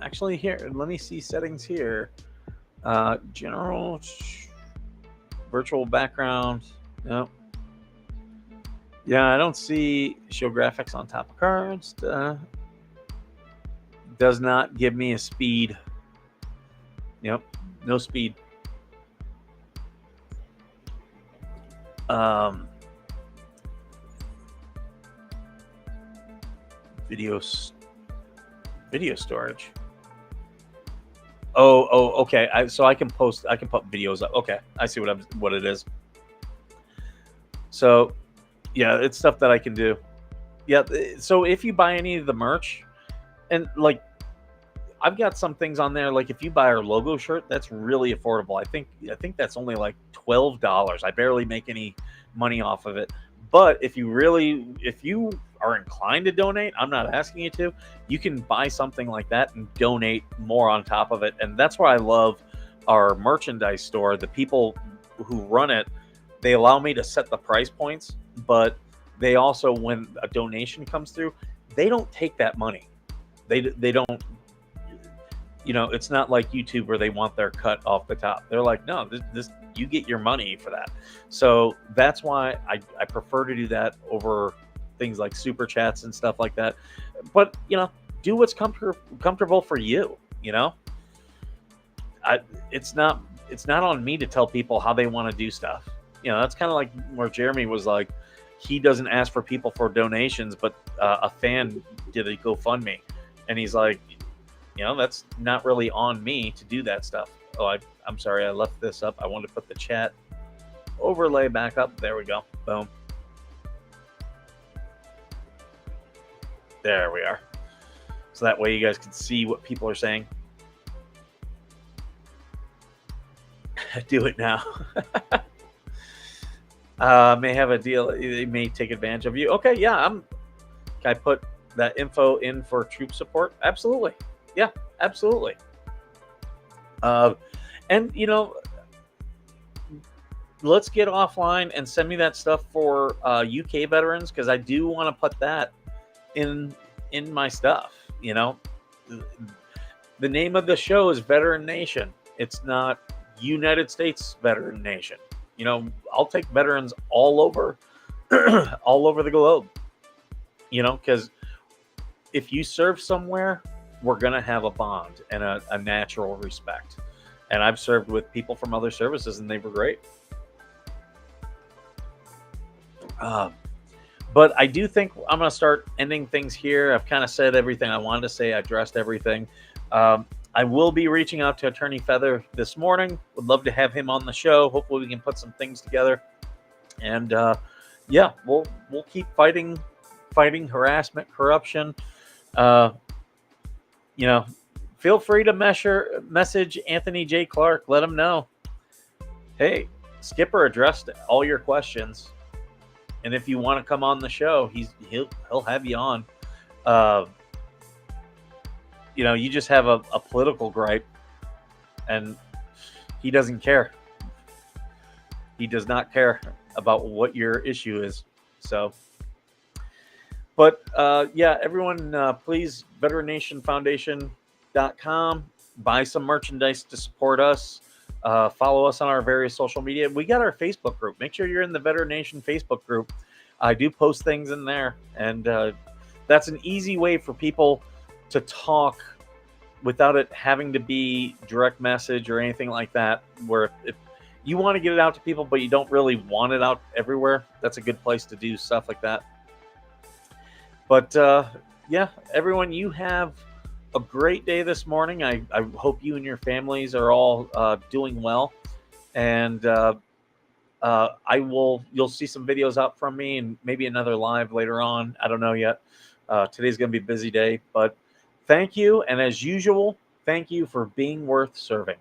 actually here, let me see settings here. General, virtual background. No. Yeah, I don't see show graphics on top of cards. Does not give me a speed. Yep, no speed. Video storage. Oh, okay. So I can put videos up. Okay, I see what it is. So, yeah, it's stuff that I can do. Yeah. So if you buy any of the merch, and like, I've got some things on there. Like if you buy our logo shirt, that's really affordable. I think that's only like $12. I barely make any money off of it. But if you are inclined to donate, I'm not asking you to, you can buy something like that and donate more on top of it. And that's why I love our merchandise store. The people who run it, they allow me to set the price points, but they also, when a donation comes through, they don't take that money. They don't, it's not like YouTube where they want their cut off the top. They're like, no, this you get your money for that. So that's why I prefer to do that over things like super chats and stuff like that. But do what's comfortable for you. It's not on me to tell people how they want to do stuff. that's kind of like where Jeremy was like, he doesn't ask for people for donations, but a fan did a GoFundMe, and he's like, that's not really on me to do that stuff. Oh, I'm sorry, I left this up. I wanted to put the chat overlay back up. There we go. Boom. There we are. So that way you guys can see what people are saying. Do it now. May have a deal. They may take advantage of you. Okay, yeah. Can I put that info in for troop support? Absolutely. Yeah, absolutely. And let's get offline and send me that stuff for UK veterans, because I do want to put that in my stuff. The name of the show is Veteran Nation. It's not United States Veteran Nation. I'll take veterans all over all over the globe, because if you serve somewhere, we're going to have a bond and a natural respect. And I've served with people from other services, and they were great. But I do think I'm going to start ending things here. I've kind of said everything I wanted to say. I addressed everything. I will be reaching out to Attorney Feather this morning. Would love to have him on the show. Hopefully we can put some things together. And we'll keep fighting harassment, corruption. Feel free to message Anthony J. Clark. Let him know, hey, Skipper addressed all your questions, and if you want to come on the show, he'll have you on. You just have a political gripe, and he doesn't care. He does not care about what your issue is. So, but everyone, please, VeteranNationFoundation.com. Buy some merchandise to support us. Follow us on our various social media. We got our Facebook group. Make sure you're in the Veteran Nation Facebook group. I do post things in there, and that's an easy way for people to talk without it having to be direct message or anything like that, where if you want to get it out to people but you don't really want it out everywhere, that's a good place to do stuff like that. But everyone, you have a great day this morning. I hope you and your families are all doing well, and you'll see some videos up from me and maybe another live later on. I don't know yet. Today's going to be a busy day, but thank you. And as usual, thank you for being worth serving.